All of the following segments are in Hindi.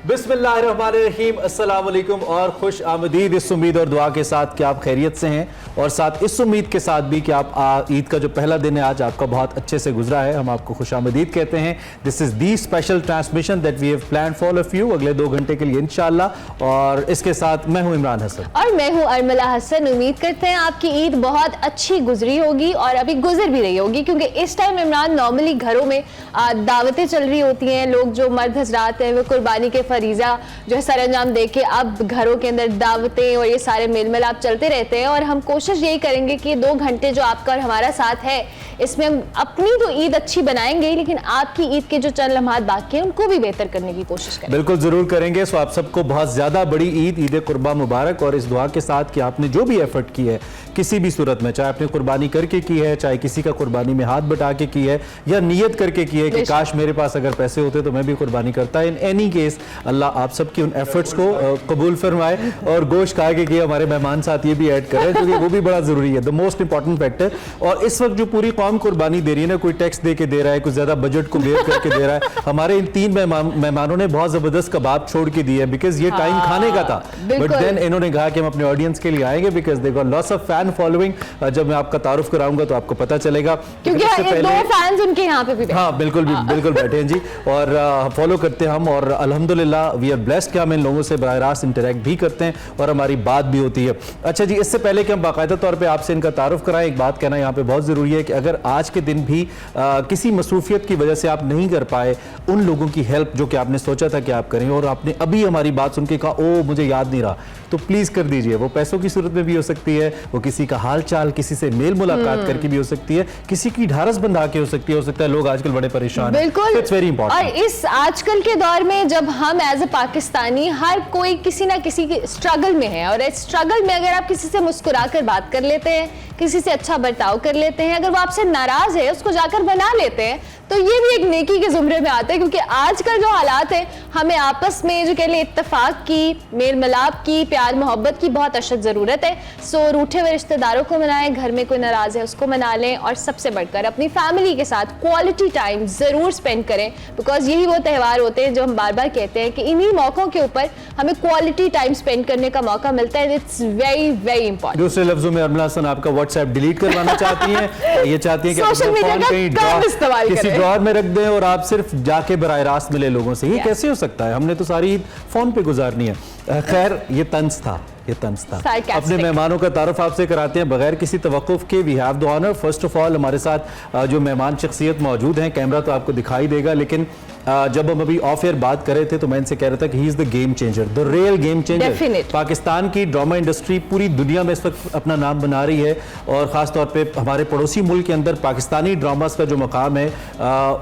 बिस्मिल्लाहिर्रहमानिर्रहीम, अस्सलाम वालेकुम और खुश आमदीद। इस उम्मीद और दुआ के साथ कि आप खैरियत से हैं और साथ इस उम्मीद के साथ भी कि आप ईद का जो पहला दिन है आज आपका बहुत अच्छे से गुजरा है, हम आपको खुश आमदीद कहते हैं। This is the special transmission that we have planned for of you अगले 2 घंटे के लिए इंशाल्लाह। और इसके साथ मैं हूं इमरान हसन और मैं हूं अरमला हसन। उम्मीद करते हैं आपकी ईद बहुत अच्छी गुजरी होगी और अभी गुजर भी रही होगी, क्योंकि इस टाइम इमरान नॉर्मली घरों में दावतें चल रही होती हैं। लोग जो मर्द हजरात हैं वो कुर्बानी के फरीजा जो है सरंजाम दे के अब घरों के अंदर दावतें और ये सारे मेल मिलाप चलते रहते हैं। और हम कोशिश यही करेंगे कि 2 घंटे जो आपका और हमारा साथ है इसमें हम अपनी तो ईद अच्छी बनाएंगे, लेकिन आपकी ईद के जो चंद लम्हात बाकी हैं उनको भी बेहतर करने की कोशिश करेंगे। बिल्कुल जरूर करेंगे। सो आप सबको बहुत ज्यादा बड़ी ईद कुर्बा मुबारक। और इस दुआ के साथ कि आपने जो भी एफर्ट की है किसी भी सूरत में, चाहे आपने कुर्बानी करके की है, चाहे किसी का कुर्बानी में हाथ बटा के की है या नियत करके की है कि काश मेरे पास अगर पैसे होते तो मैं भी कुर्बानी करता। इन एनी केस अल्लाह आप सबकी उन एफर्ट्स को कबूल फरमाए। और गोश्त खा के हमारे मेहमान साथ ये भी ऐड कर रहे हैं, क्योंकि वो भी बड़ा जरूरी है, द मोस्ट इंपॉर्टेंट फैक्टर। और इस वक्त जो पूरी कौम कुर्बानी दे रही है ना, कोई टैक्स दे के दे रहा है, कुछ ज्यादा बजट को बेयर करके दे रहा है। हमारे इन 3 मेहमानों ने बहुत जबरदस्त कबाब छोड़ के दिए बिकॉज ये टाइम खाने का था। बट देन इन्होंने कहा कि हम अपने ऑडियंस के लिए आएंगे because they got lots of fan following. जब मैं आपका तारुफ कराऊंगा तो आपको पता चलेगा, क्योंकि ये 2 फैंस उनके यहाँ पे भी हाँ बिल्कुल बैठे हैं जी और फॉलो करते हैं हम। और अल्हम्दुलिल्लाह वी आर ब्लेस्ड कि हम इन लोगों से बराह रास्त इंटरेक्ट भी करते हैं और हमारी बात भी होती है। अच्छा जी, इससे पहले कि हम बाकायदा तौर पे आपसे इनका तारुफ कराएं, एक बात कहना यहाँ पे बहुत ज़रूरी है कि अगर आज के दिन भी किसी मसरूफियत की वजह से आप नहीं कर पाए उन लोगों की हेल्प जो कि आपने सोचा था कि आप करें और आपने अभी हमारी बात सुन के कहा ओ मुझे याद नहीं रहा, तो प्लीज़ कर दीजिए। वो पैसों की सूरत में भी हो सकती है, वो किसी का हाल चाल, किसी से मेल मुलाकात करके भी हो सकती है, किसी की ढारस बंधा के हो सकता है। लोग आजकल बड़े परेशान हैं। बिल्कुल, इट्स वेरी इंपॉर्टेंट। और इस आजकल के दौर में जब हम एज ए पाकिस्तानी हर कोई किसी ना किसी की स्ट्रगल में है, और इस स्ट्रगल में अगर आप किसी से मुस्कुरा कर बात कर लेते हैं, किसी से अच्छा बर्ताव कर लेते हैं, अगर वो आपसे नाराज है उसको जाकर बना लेते हैं, तो ये भी एक नेकी के जुमरे में आता है। क्योंकि आजकल जो हालात है हमें आपस में जो कह ले इत्तेफाक की, मेल मिलाप की, प्यार मोहब्बत की बहुत अशद ज़रूरत है। सो रूठे हुए रिश्तेदारों को मनाएं, घर में कोई नाराज़ है उसको मना लें, और सबसे बढ़कर अपनी फैमिली के साथ क्वालिटी टाइम ज़रूर स्पेंड करें। बिकॉज यही वो त्यौहार होते हैं जो हम बार बार कहते हैं कि इन्हीं मौक़ों के ऊपर हमें क्वालिटी टाइम स्पेंड करने का मौका मिलता है। It's very very important. दूसरे लफ्जों में अरमला हसन आपका व्हाट्सएप डिलीट करवाना चाहती हैं, ये चाहती हैं कि सोशल मीडिया का कम इस्तेमाल करें, किसी ड्रॉअर में रख दें और आप सिर्फ जाके बराह रास्त मिले लोगों से। ये कैसे हो सकता है? हमने तो सारी ईद फोन पे गुजारनी है। खैर ये तंज था। अपने मेहमानों का तारुफ आपसे कराते हैं बगैर किसी तवक्कुफ के। We have the honour first of all, हमारे साथ जो मेहमान शख्सियत मौजूद हैं, कैमरा तो आपको दिखाई देगा, लेकिन जब हम अभी ऑफ एयर बात कर रहे थे तो मैं इनसे कह रहा था कि he is the game changer, the real game changer. Pakistan की ड्रामा इंडस्ट्री पूरी दुनिया में इस वक्त अपना नाम बना रही है, और ख़ास तौर पे हमारे पड़ोसी मुल्क के अंदर पाकिस्तानी ड्रामास का जो मकाम है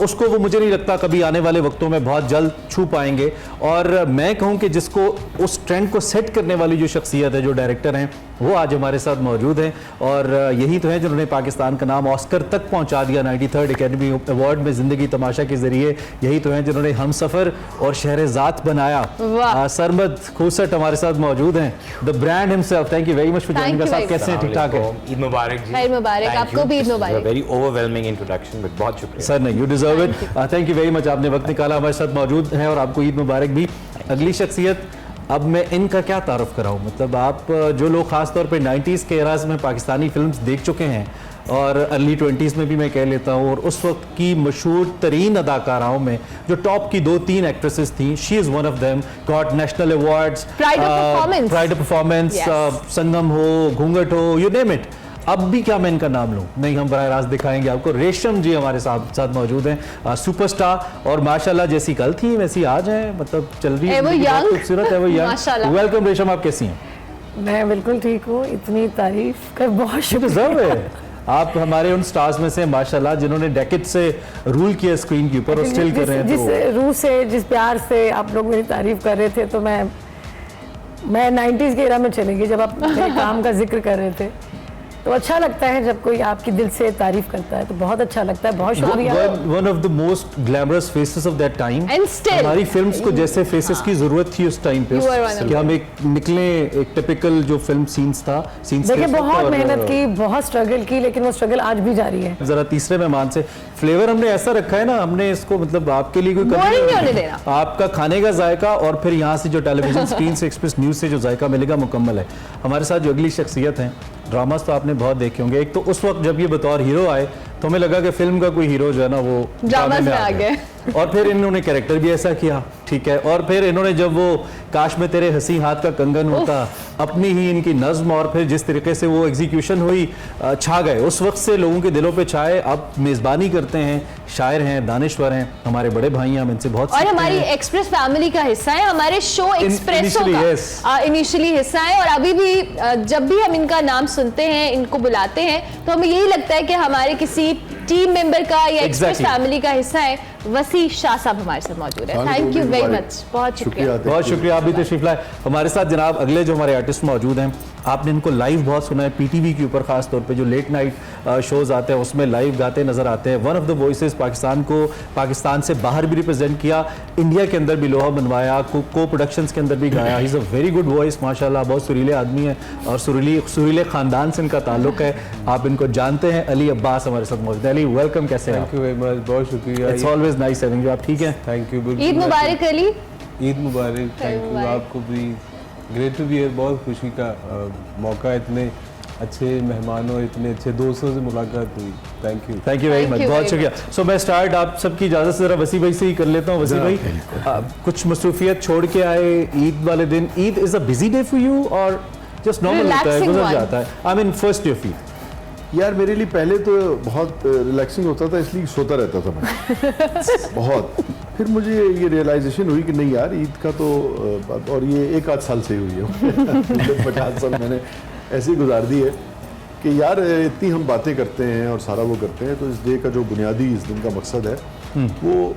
उसको वो मुझे नहीं लगता कभी आने वाले वक्तों में बहुत जल्द छू पाएंगे। और मैं कहूँ कि जिसको उस ट्रेंड को सेट करने वाली जो शख्सियत है, जो डायरेक्टर हैं, वो आज हमारे साथ मौजूद हैं। और यही तो है जिन्होंने पाकिस्तान का नाम ऑस्कर तक पहुँचा दिया 93rd एकेडमी अवार्ड में ज़िंदगी तमाशा के ज़रिए। यही तो हैं जिन्होंने हम सफ़र और शहरज़ाद बनाया। सरमद खूसट हमारे साथ मौजूद हैं, the brand himself. Thank you very much for joining us. आप कैसे हैं? ठीक ठाक है? ईद मुबारक जी। ईद मुबारक आपको भी। ईद मुबारक। वेरी ओवरवेलमिंग इंट्रोडक्शन, बट बहुत शुक्रिया सर। नहीं, you deserve it. Thank you very much, आपने वक्त निकाला, हमारे साथ मौजूद हैं और आपको ईद मुबारक भी। अगली शख्सियत, अब मैं इनका क्या तारुफ कराऊं? मतलब आप जो लोग खास तौर पे 90s के एराज में पाकिस्तानी फिल्म्स देख चुके हैं और अर्ली 20s में भी मैं कह लेता हूँ, और उस वक्त की मशहूर तरीन अदाकाराओं में जो टॉप की 2-3 एक्ट्रेसेस थी, she is one of them, got national awards, pride of performance, Sangam हो, घूंघट हो, यू नेम इट। अब भी क्या मैं इनका नाम लूं? नहीं, हम बराह रास्त दिखाएंगे आपको। रेशम जी हमारे साथ मौजूद हैं, सुपरस्टार, और माशाल्लाह जैसी कल थी वैसी आज है, मतलब चल रही है, खूबसूरत है वो यंग। वेलकम रेशम, आप कैसी हैं? मैं बिल्कुल ठीक हूँ। इतनी तारीफ कर बहुत शुक्रिया। आप हमारे उन स्टार्स में से माशाल्लाह जिन्होंने डेकेड से रूल किया स्क्रीन के ऊपर और स्टिल कर रहे हैं। जिस रूह से, जिस प्यार से आप लोग मेरी तारीफ कर रहे थे, तो मैं 90s के एरा में चली गई जब आप मेरे काम का जिक्र कर रहे थे। तो अच्छा लगता है जब कोई आपकी दिल से तारीफ करता है, तो बहुत अच्छा लगता है। बहुत शुक्रिया। One of the most glamorous faces of that time. हमारी फिल्म्स को जैसे फेसेस की जरूरत थी उस टाइम पे कि हम एक निकले, एक टिपिकल जो फिल्म सीन्स था, देखिए बहुत मेहनत की, बहुत स्ट्रगल की, लेकिन वो स्ट्रगल आज भी जारी है। जरा तीसरे मेहमान से फ्लेवर हमने ऐसा रखा है ना, हमने इसको मतलब आपके लिए कोई कमी बोरिंग नहीं होने देना। आपका खाने का जायका और फिर यहाँ से जो टेलीविजन स्क्रीन से एक्सप्रेस न्यूज़ से जो जायका मिलेगा मुकम्मल है। हमारे साथ जो अगली शख्सियत हैं, ड्रामास तो आपने बहुत देखे होंगे। एक तो उस वक्त जब ये बतौर हीरो आए तो हमें लगा कि फिल्म का कोई हीरो जो है ना वो ड्रामा में आ गए। और फिर इन्होंने कैरेक्टर भी ऐसा किया, ठीक है। और फिर इन्होंने जब वो काश में तेरे हंसी हाथ का कंगन होता, अपनी ही इनकी नज्म और फिर जिस तरीके से वो एग्जीक्यूशन हुई, छा गए। उस वक्त से लोगों के दिलों पे छाए। अब मेज़बानी करते हैं, शायर हैं, दानिश्वर हैं, हमारे बड़े भाई हैं, हम इनसे बहुत और सीखते हमारी हैं। एक्सप्रेस फैमिली का हिस्सा है, हमारे शो एक्सप्रेसो का इनिशियली हिस्सा है। और अभी भी जब भी हम इनका नाम सुनते हैं, इनको बुलाते हैं, तो हमें यही लगता है कि हमारे किसी टीम मेंबर का या एक्सप्रेस फैमिली का हिस्सा है। वसी शाह साहब हमारे साथ मौजूद है। थैंक यू वेरी मच, बहुत शुक्रिया। बहुत शुक्रिया, आप भी तशरीफ लाए हमारे साथ। जनाब अगले जो हमारे आर्टिस्ट मौजूद हैं, आपने इनको लाइव बहुत सुना है पीटीवी के ऊपर, खास तौर पे जो लेट नाइट शोज आते हैं उसमें लाइव गाते नजर आते हैं। One of the voices, Pakistan को पाकिस्तान से बाहर भी रिप्रेजेंट किया, इंडिया के अंदर भी लोहा बनवाया, को प्रोडक्शंस के अंदर भी गाया। He is a very good voice माशाल्लाह, बहुत सुरीले आदमी है और सुरीले खानदान से इनका ताल्लुक है। आप इनको जानते हैं। अली अब्बास हमारे साथ मौजूद है। अली वेलकम, कैसे हैं? थैंक यू वेरी मच, बहुत शुक्रिया। It's always nice having you. आप ठीक हैं? Thank you. Eid Mubarak Ali. Eid Mubarak. Thank you, आपको भी। ग्रेट टू बी हियर, बहुत खुशी का मौका, इतने अच्छे मेहमानों, इतने अच्छे दोस्तों से मुलाकात हुई। थैंक यू वेरी मच, बहुत शुक्रिया। सो मैं स्टार्ट आप सबकी इजाज़त से ज़रा वसी भाई से ही कर लेता हूँ। वसी भाई, कुछ मसरूफियत छोड़ के आए ईद वाले दिन। Eid is a busy day for you और जस्ट नॉर्मल होता है, गुजर जाता है? I mean first day of Eid. यार मेरे लिए पहले तो बहुत रिलैक्सिंग होता था, इसलिए सोता रहता था मैं बहुत। फिर मुझे ये रियलाइजेशन हुई कि नहीं यार, ईद का तो और ये एक आध साल से ही हुई है 50 साल मैंने ऐसे ही गुजार दी है कि यार इतनी हम बातें करते हैं और सारा वो करते हैं, तो इस डे का जो बुनियादी इस दिन का मकसद है वो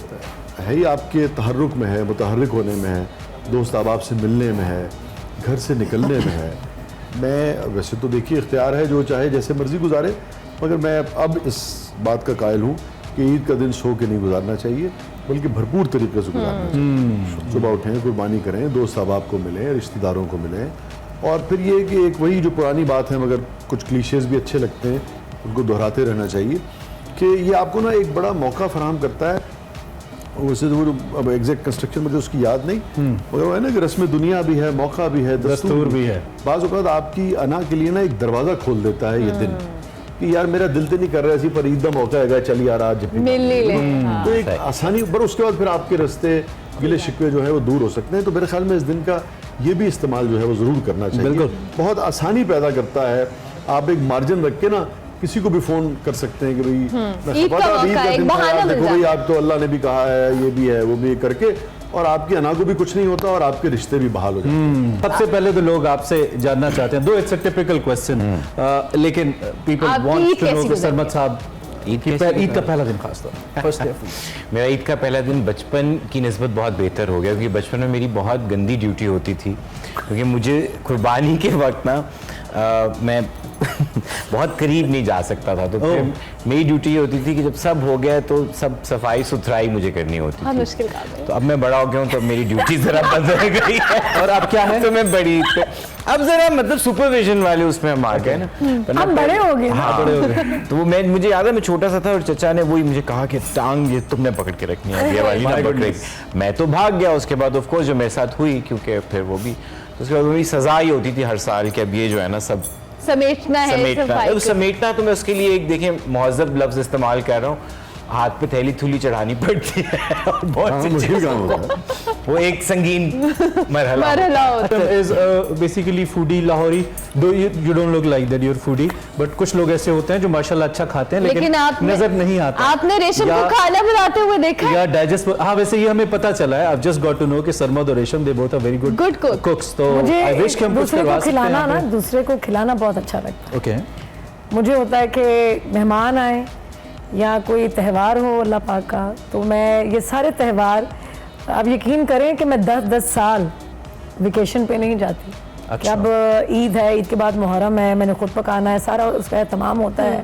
है ही आपके तहर्रुक में है, मुतहर्रिक होने में है, दोस्त अहबाब से मिलने में है, घर से निकलने में है। मैं वैसे तो देखिए इख्तियार है, जो चाहे जैसे मर्जी गुजारे, मगर मैं अब इस बात का कायल हूँ कि ईद का दिन सो के नहीं गुजारना चाहिए, बल्कि भरपूर तरीके से गुजारना चाहिए। सुबह उठें, कुर्बानी करें, दोस्त अहबाब को मिलें, रिश्तेदारों को मिलें। और फिर ये कि एक वही जो पुरानी बात है, मगर कुछ क्लीशेज़ भी अच्छे लगते हैं, उनको दोहराते रहना चाहिए कि ये आपको ना एक बड़ा मौका फराहम करता है। वैसे तो वो अब एग्जैक्ट कंस्ट्रक्शन मुझे उसकी याद नहीं, मगर वो है ना कि रस्म दुनिया भी है, मौका भी है, दस्तूर भी है। बाज़ औक़ात आपकी अना के लिए ना एक दरवाज़ा खोल देता है ये दिन कि यार मेरा दिल तो नहीं कर रहा है, पर ईद का मौका है, चल यार आज मिल ले। तो एक आसानी, पर उसके बाद फिर आपके रास्ते गिले शिकवे जो है वो दूर हो सकते हैं। तो मेरे ख्याल में इस दिन का ये भी इस्तेमाल जो है वो ज़रूर करना चाहिए। बिल्कुल, बहुत आसानी पैदा करता है। आप एक मार्जिन रख के ना किसी को भी फोन कर सकते हैं कि भाई ईद का दिन था, देखो भाई आप तो अल्लाह ने भी कहा है, ये भी है, वो भी करके, और आपकी अना को भी कुछ नहीं होता और आपके रिश्ते भी बहाल हो जाते हैं। सबसे पहले तो लोग आपसे जानना चाहते हैं, दो इट्स अ टिपिकल क्वेश्चन, लेकिन पीपल वांट टू नो कि सरमद साहब ईद का पहला दिन खास तौर फर्स्ट डे। मेरा ईद का पहला दिन बचपन की निस्बत बहुत बेहतर हो गया, क्योंकि बचपन में मेरी बहुत गंदी ड्यूटी होती थी, क्योंकि मुझे कुर्बानी के वक्त ना मैं बहुत करीब नहीं जा सकता था। तो फिर मेरी ड्यूटी ये होती थी कि जब सब हो गया तो सब सफाई सुथराई मुझे करनी होती थी। मुश्किल काम है। तो अब मैं बड़ा हो गया हूँ, तो अब मेरी ड्यूटी जरा बदल गई है। और अब क्या है? तो मैं बड़ी अब जरा मतलब सुपरविजन वाले उसमें हम आ गए ना। हम बड़े हो गए। हाँ, बड़े हो गए। तो वो मुझे याद है, मैं छोटा सा था और चचा ने वही मुझे कहा कि टांग ये तुमने पकड़ के रखनी है, ये वाली ना पकड़। मैं तो भाग गया। उसके बाद ऑफ कोर्स जो मेरे साथ हुई, क्योंकि फिर वो भी उसके बाद मेरी सजा ही होती थी हर साल कि अब ये जो है ना सब समेटना है। समेटना तो मैं उसके लिए एक देखें महज़ब लफ्ज़ इस्तेमाल कर रहा हूँ, हाथ पे थैली थूली चढ़ानी पड़ती है और बहुत सी मुश्किल काम होता है। वो एक संगीन मरहला होता है। is basically foodie Lahori, though you don't look like that you're foodie, but कुछ लोग ऐसे होते हैं जो माशाल्लाह अच्छा खाते हैं लेकिन नजर नहीं आता। आपने रेशम को खाना बनाते हुए देखा या डाइजेस्ट, हाँ वैसे ये हमें पता चला है। I've just got to know कि सरमद और रेशम they both are very good cooks। तो I wish कि हम कुछ करवा सकते हैं। दूसरे को खिलाना बहुत अच्छा लगता है। ओके, मुझे होता है कि मेहमान आए या कोई त्यौहार हो अल्लाह पाक का, तो मैं ये सारे त्यौहार, आप यकीन करें कि मैं 10-10 साल वेकेशन पे नहीं जाती। अच्छा। अब ईद है, ईद के बाद मुहर्रम है, मैंने खुद पकाना है, सारा उसका एहतमाम होता है।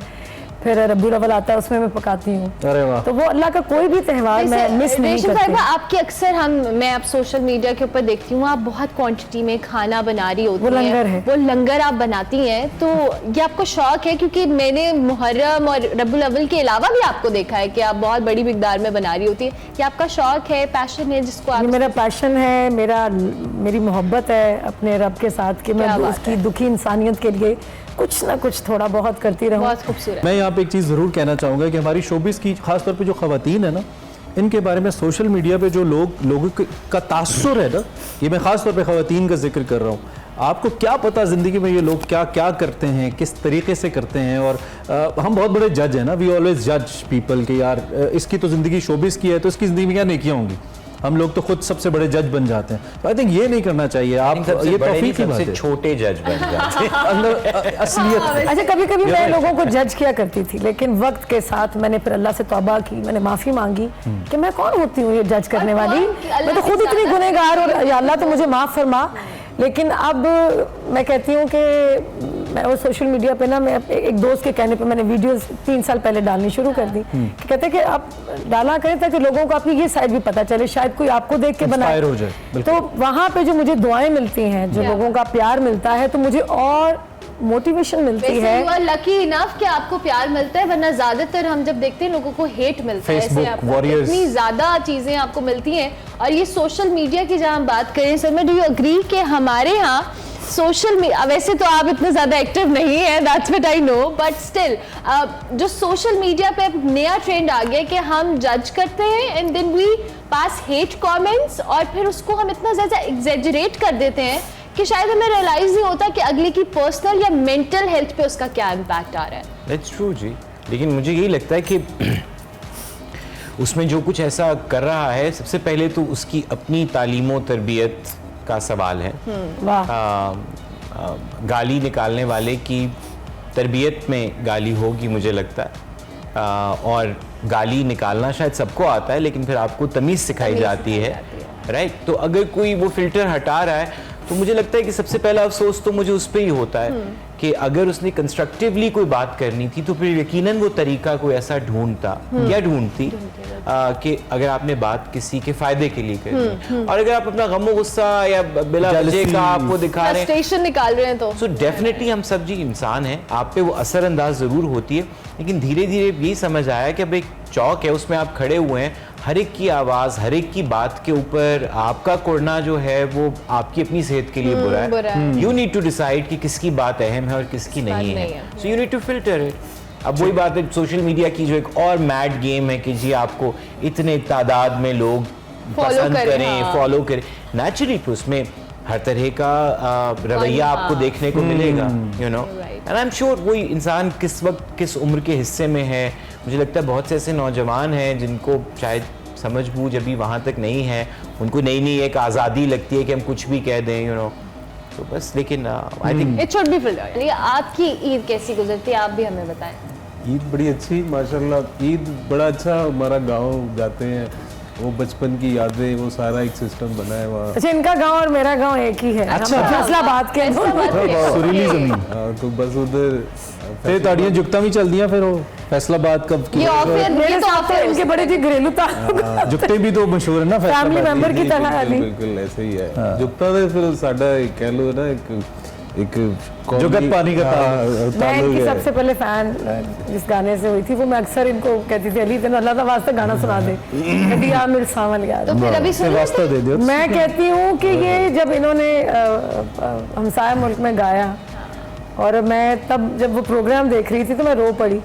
फिर रबीउल अव्वल आता है उसमें मैं पकाती हूँ। अरे वाह। तो वो अल्लाह का कोई भी त्यौहार मैं मिस नहीं रेशम करती। साहिबा, आपकी अक्सर मैं आप सोशल मीडिया के ऊपर देखती हूँ, आप बहुत क्वांटिटी में खाना बना रही होती वो लंगर है। वो लंगर आप बनाती हैं, तो ये आपको शौक है? क्योंकि मैंने मुहर्रम और रबीउल अव्वल के अलावा भी आपको देखा है कि आप बहुत बड़ी मिकदार में बना रही होती है। ये आपका शौक है, पैशन है जिसको आप? ये मेरा पैशन है, मेरी मोहब्बत है अपने रब के साथ कि मैं क्या बात उसकी दुखी इंसानियत के लिए कुछ ना कुछ थोड़ा बहुत करती रहूं। बहुत खूबसूरत। मैं यहाँ पे एक चीज़ ज़रूर कहना चाहूँगा कि हमारी शोबिस की खासतौर पे जो ख़वातीन है ना, इनके बारे में सोशल मीडिया पे जो लोगों का तासुर है ना, ये मैं ख़ासतौर पे ख़वातीन का जिक्र कर रहा हूँ। आपको क्या पता ज़िंदगी में ये लोग क्या क्या करते हैं, किस तरीके से करते हैं। और हम बहुत बड़े जज हैं ना, वी ऑलवेज जज पीपल कि यार इसकी तो ज़िंदगी शोबिस की है तो इसकी ज़िंदगी में क्या नेकियाँ होंगी। हम लोग तो खुद सबसे बड़े जज बन जाते हैं। तो आई थिंक ये नहीं करना चाहिए। आप ये तौफीक की बात है। छोटे जज बन जाते हैं। अंदर असलियत। अच्छा, कभी कभी मैं लोगों को जज किया करती थी, लेकिन वक्त के साथ मैंने फिर अल्लाह से तौबा की, मैंने माफ़ी मांगी कि मैं कौन होती हूँ ये जज करने वाली। मैं तो खुद इतनी गुनहगार, और या अल्लाह तो मुझे माफ़ फरमा। लेकिन अब मैं कहती हूँ कि मैं वो सोशल मीडिया पे ना, मैं एक दोस्त के कहने पे मैंने वीडियोस 3 साल पहले डालनी शुरू कर दी कि कहते हैं कि आप डाला करें ताकि लोगों को आपकी ये साइड भी पता चले, शायद कोई आपको देख के बनाए हो जाए। तो वहाँ पे जो मुझे दुआएं मिलती हैं, जो लोगों का प्यार मिलता है, तो मुझे और मोटिवेशन मिलती है। यू आर लकी इनफ कि आपको प्यार मिलता है, वरना ज्यादातर हम जब देखते हैं लोगों को हेट मिलता है। Facebook वॉरियर्स, इतनी ज्यादा चीजें आपको मिलती हैं। और ये सोशल मीडिया की जहाँ हम बात करें, सर मैं डू यू एग्री कि हमारे यहाँ सोशल मीडिया, वैसे तो आप इतने ज्यादा एक्टिव नहीं है, that's what I know, but still जो सोशल मीडिया पे नया ट्रेंड आ गया कि हम जज करते हैं and then we pass hate comments, और फिर उसको हम इतना ज्यादा एग्जेजरेट कर देते हैं कि शायद हमें रियलाइज नहीं होता कि अगले की पर्सनल या मेंटल हेल्थ पे उसका क्या इम्पैक्ट आ रहा है। दैट्स ट्रू जी। लेकिन मुझे यही लगता है कि उसमें जो कुछ ऐसा कर रहा है, सबसे पहले तो उसकी अपनी तालीम और तरबियत का सवाल है। गाली निकालने वाले की तरबियत में गाली होगी मुझे लगता है। और गाली निकालना शायद सबको आता है, लेकिन फिर आपको तमीज़ सिखाई जाती है, राइट। तो अगर कोई वो फिल्टर हटा रहा है तो मुझे लगता है कि सबसे पहला अफसोस तो मुझे उस पर ही होता है कि अगर उसने कंस्ट्रक्टिवली कोई बात करनी थी तो फिर यकीनन वो तरीका कोई ऐसा ढूंढता या ढूंढती कि अगर आपने बात किसी के फायदे के लिए करनी, और अगर आप अपना गम गुस्सा या बिला वजह का आप वो दिखा रहे हैं, फ्रस्ट्रेशन निकाल रहे हैं, तो सो डेफिनेटली हम सब जी इंसान हैं, आप पे वो असरअंदाज ज़रूर होती है। लेकिन धीरे धीरे ये समझ आया कि अब एक चौक है, उसमें आप खड़े हुए हैं, हर एक की आवाज़, हर एक की बात के ऊपर आपका कुड़ना जो है वो आपकी अपनी सेहत के लिए बुरा है। यू नीड टू डिसाइड कि किसकी बात अहम है और किसकी नहीं है। So you need to filter it. अब वही बात है सोशल मीडिया की, जो एक और मैड गेम है कि जी आपको इतने तादाद में लोग पसंद करें, फॉलो करें। नेचुरली तो उसमें हर तरह का रवैया आपको देखने को मिलेगा, you know. And I am sure वही इंसान किस वक्त किस उम्र के हिस्से में है। मुझे लगता है बहुत से ऐसे नौजवान हैं जिनको शायद समझ बूझ अभी वहाँ तक नहीं है, उनको नई नई एक आज़ादी लगती है कि हम कुछ भी कह दें, यू नो। तो बस, लेकिन I think it should be filtered. आपकी ईद कैसी गुजरती है, आप भी हमें बताएं। ईद बड़ी अच्छी माशाल्लाह। ईद बड़ा अच्छा, हमारा गांव जाते हैं, वो बचपन की यादें, वो सारा एक सिस्टम बना है वहाँ। अच्छा, इनका गांव और मेरा गांव एक ही है। अच्छा, फैसलाबाद के सुरीली जमीन। तो बस उधर फिर ताड़ियां जुगता भी चल दियां। फिर वो फैसलाबाद कब की मेरे साथ तो इनके बड़े थी घरेलू ताल्लुक। जुगते भी तो मशहूर है ना फैमिली मेंबर की तरह। अली बिल्कुल ऐसे ही है। जुगता तो फिर साडा कह लो ना एक जुगत पानी का मैं इनकी सबसे पहले फैन जिस गाने से हुई थी, वो मैं अक्सर इनको कहती थी, अली तेन अल्लाह का वास्ता गाना सुना दे, कभी आ मिल सावन याद। तो फिर अभी सुन वास्ता दे दो। मैं कहती हूँ कि ये जब इन्होंने हमसाया मुल्क में गाया, और मैं तब जब वो प्रोग्राम देख रही थी तो मैं रो पड़ी।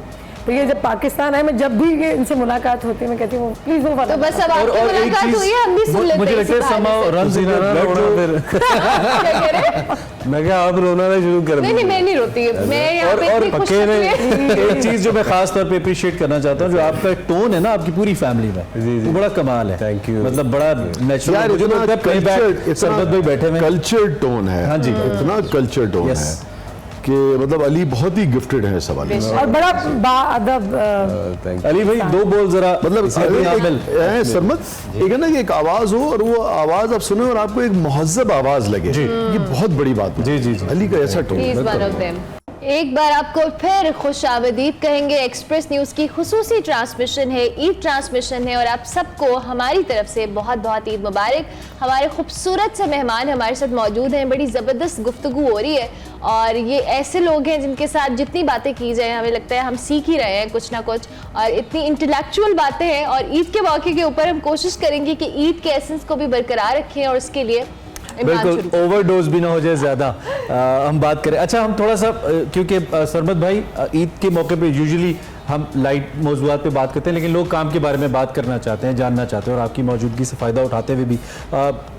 तो ये जब पाकिस्तान आए, मैं जब भी ये इनसे मुलाकात होती है मैं कहती हूँ प्लीज वो वाला। तो बस अब आपकी मुलाकात हुई है, हम भी सुन लेते हैं। मुझे लगता है समाओ रम्स इन मैं क्या आप रोना ना शुरू कर। नहीं, मैं नहीं रोती, मैं यहाँ पे इतनी खुश एक चीज जो मैं खास तौर पे अप्रिशिएट करना चाहता हूँ, जो आपका टोन है ना आपकी पूरी फैमिली में, वो बड़ा कमाल है। Thank you. मतलब बड़ा नेचुरल। यार इतना सरबत भाई बैठे हुए कल्चर टोन है। हाँ जी, इतना कल्चर टोन है कि मतलब अली बहुत ही गिफ्टेड है सवाल में, और बड़ा बाअदब। अली भाई दो बोल जरा, मतलब सरमत एक है ना कि एक आवाज हो और वो आवाज आप सुने और आपको एक मुहज्जब आवाज लगे, ये बहुत बड़ी बात है। जी जी जी, अली का ऐसा टोन। एक बार आपको फिर खुशामदीद कहेंगे। एक्सप्रेस न्यूज़ की खुसूसी ट्रांसमिशन है, ईद ट्रांसमिशन है, और आप सबको हमारी तरफ से बहुत बहुत ईद मुबारक। हमारे खूबसूरत से मेहमान हमारे साथ मौजूद हैं, बड़ी ज़बरदस्त गुफ्तगू हो रही है, और ये ऐसे लोग हैं जिनके साथ जितनी बातें की जाए हमें लगता है हम सीख ही रहे हैं कुछ ना कुछ, और इतनी इंटेलेक्चुअल बातें हैं। और ईद के मौके के ऊपर हम कोशिश करेंगे कि ईद के एसेंस को भी बरकरार रखें, और उसके लिए बिल्कुल ओवरडोज भी ना हो जाए ज़्यादा। हम बात करें, अच्छा हम थोड़ा सा क्योंकि सरमद भाई ईद के मौके पे यूजुअली हम लाइट मौजूदात पे बात करते हैं, लेकिन लोग काम के बारे में बात करना चाहते हैं, जानना चाहते हैं, और आपकी मौजूदगी से फ़ायदा उठाते हुए भी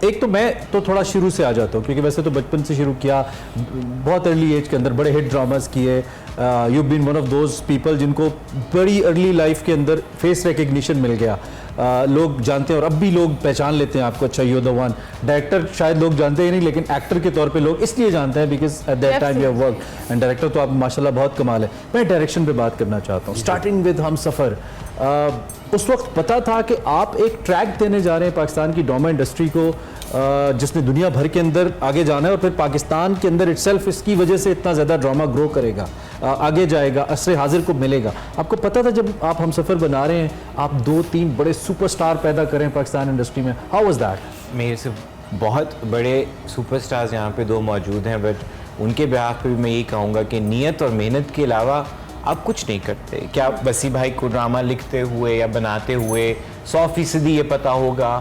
एक तो मैं तो थोड़ा शुरू से आ जाता हूँ, क्योंकि वैसे तो बचपन से शुरू किया, बहुत अर्ली एज के अंदर बड़े हिट ड्रामास किए। You been one of those people जिनको बड़ी अर्ली लाइफ के अंदर फेस रिकग्निशन मिल गया। लोग जानते हैं और अब भी लोग पहचान लेते हैं आपको, अच्छा यू द वन। डायरेक्टर शायद लोग जानते ही नहीं, लेकिन एक्टर के तौर पे लोग इसलिए जानते हैं because at that time you have work, and director तो आप माशाल्लाह बहुत कमाल है। मैं डायरेक्शन पे बात करना चाहता हूँ, स्टार्टिंग विद हमसफर। उस वक्त पता था कि आप एक ट्रैक देने जा रहे हैं पाकिस्तान की ड्रामा इंडस्ट्री को, जिसने दुनिया भर के अंदर आगे जाना है, और फिर पाकिस्तान के अंदर इटसेल्फ इसकी वजह से इतना ज़्यादा ड्रामा ग्रो करेगा, आगे जाएगा, असरे हाजिर को मिलेगा। आपको पता था जब आप हमसफर बना रहे हैं आप 2-3 बड़े सुपरस्टार पैदा करें पाकिस्तान इंडस्ट्री में? How was that? मेरे से बहुत बड़े सुपरस्टार्स यहाँ पे 2 मौजूद हैं, बट उनके बिहाफ पे भी मैं यही कहूँगा कि नियत और मेहनत के अलावा आप कुछ नहीं करते। क्या वसी भाई को ड्रामा लिखते हुए या बनाते हुए 100% ये पता होगा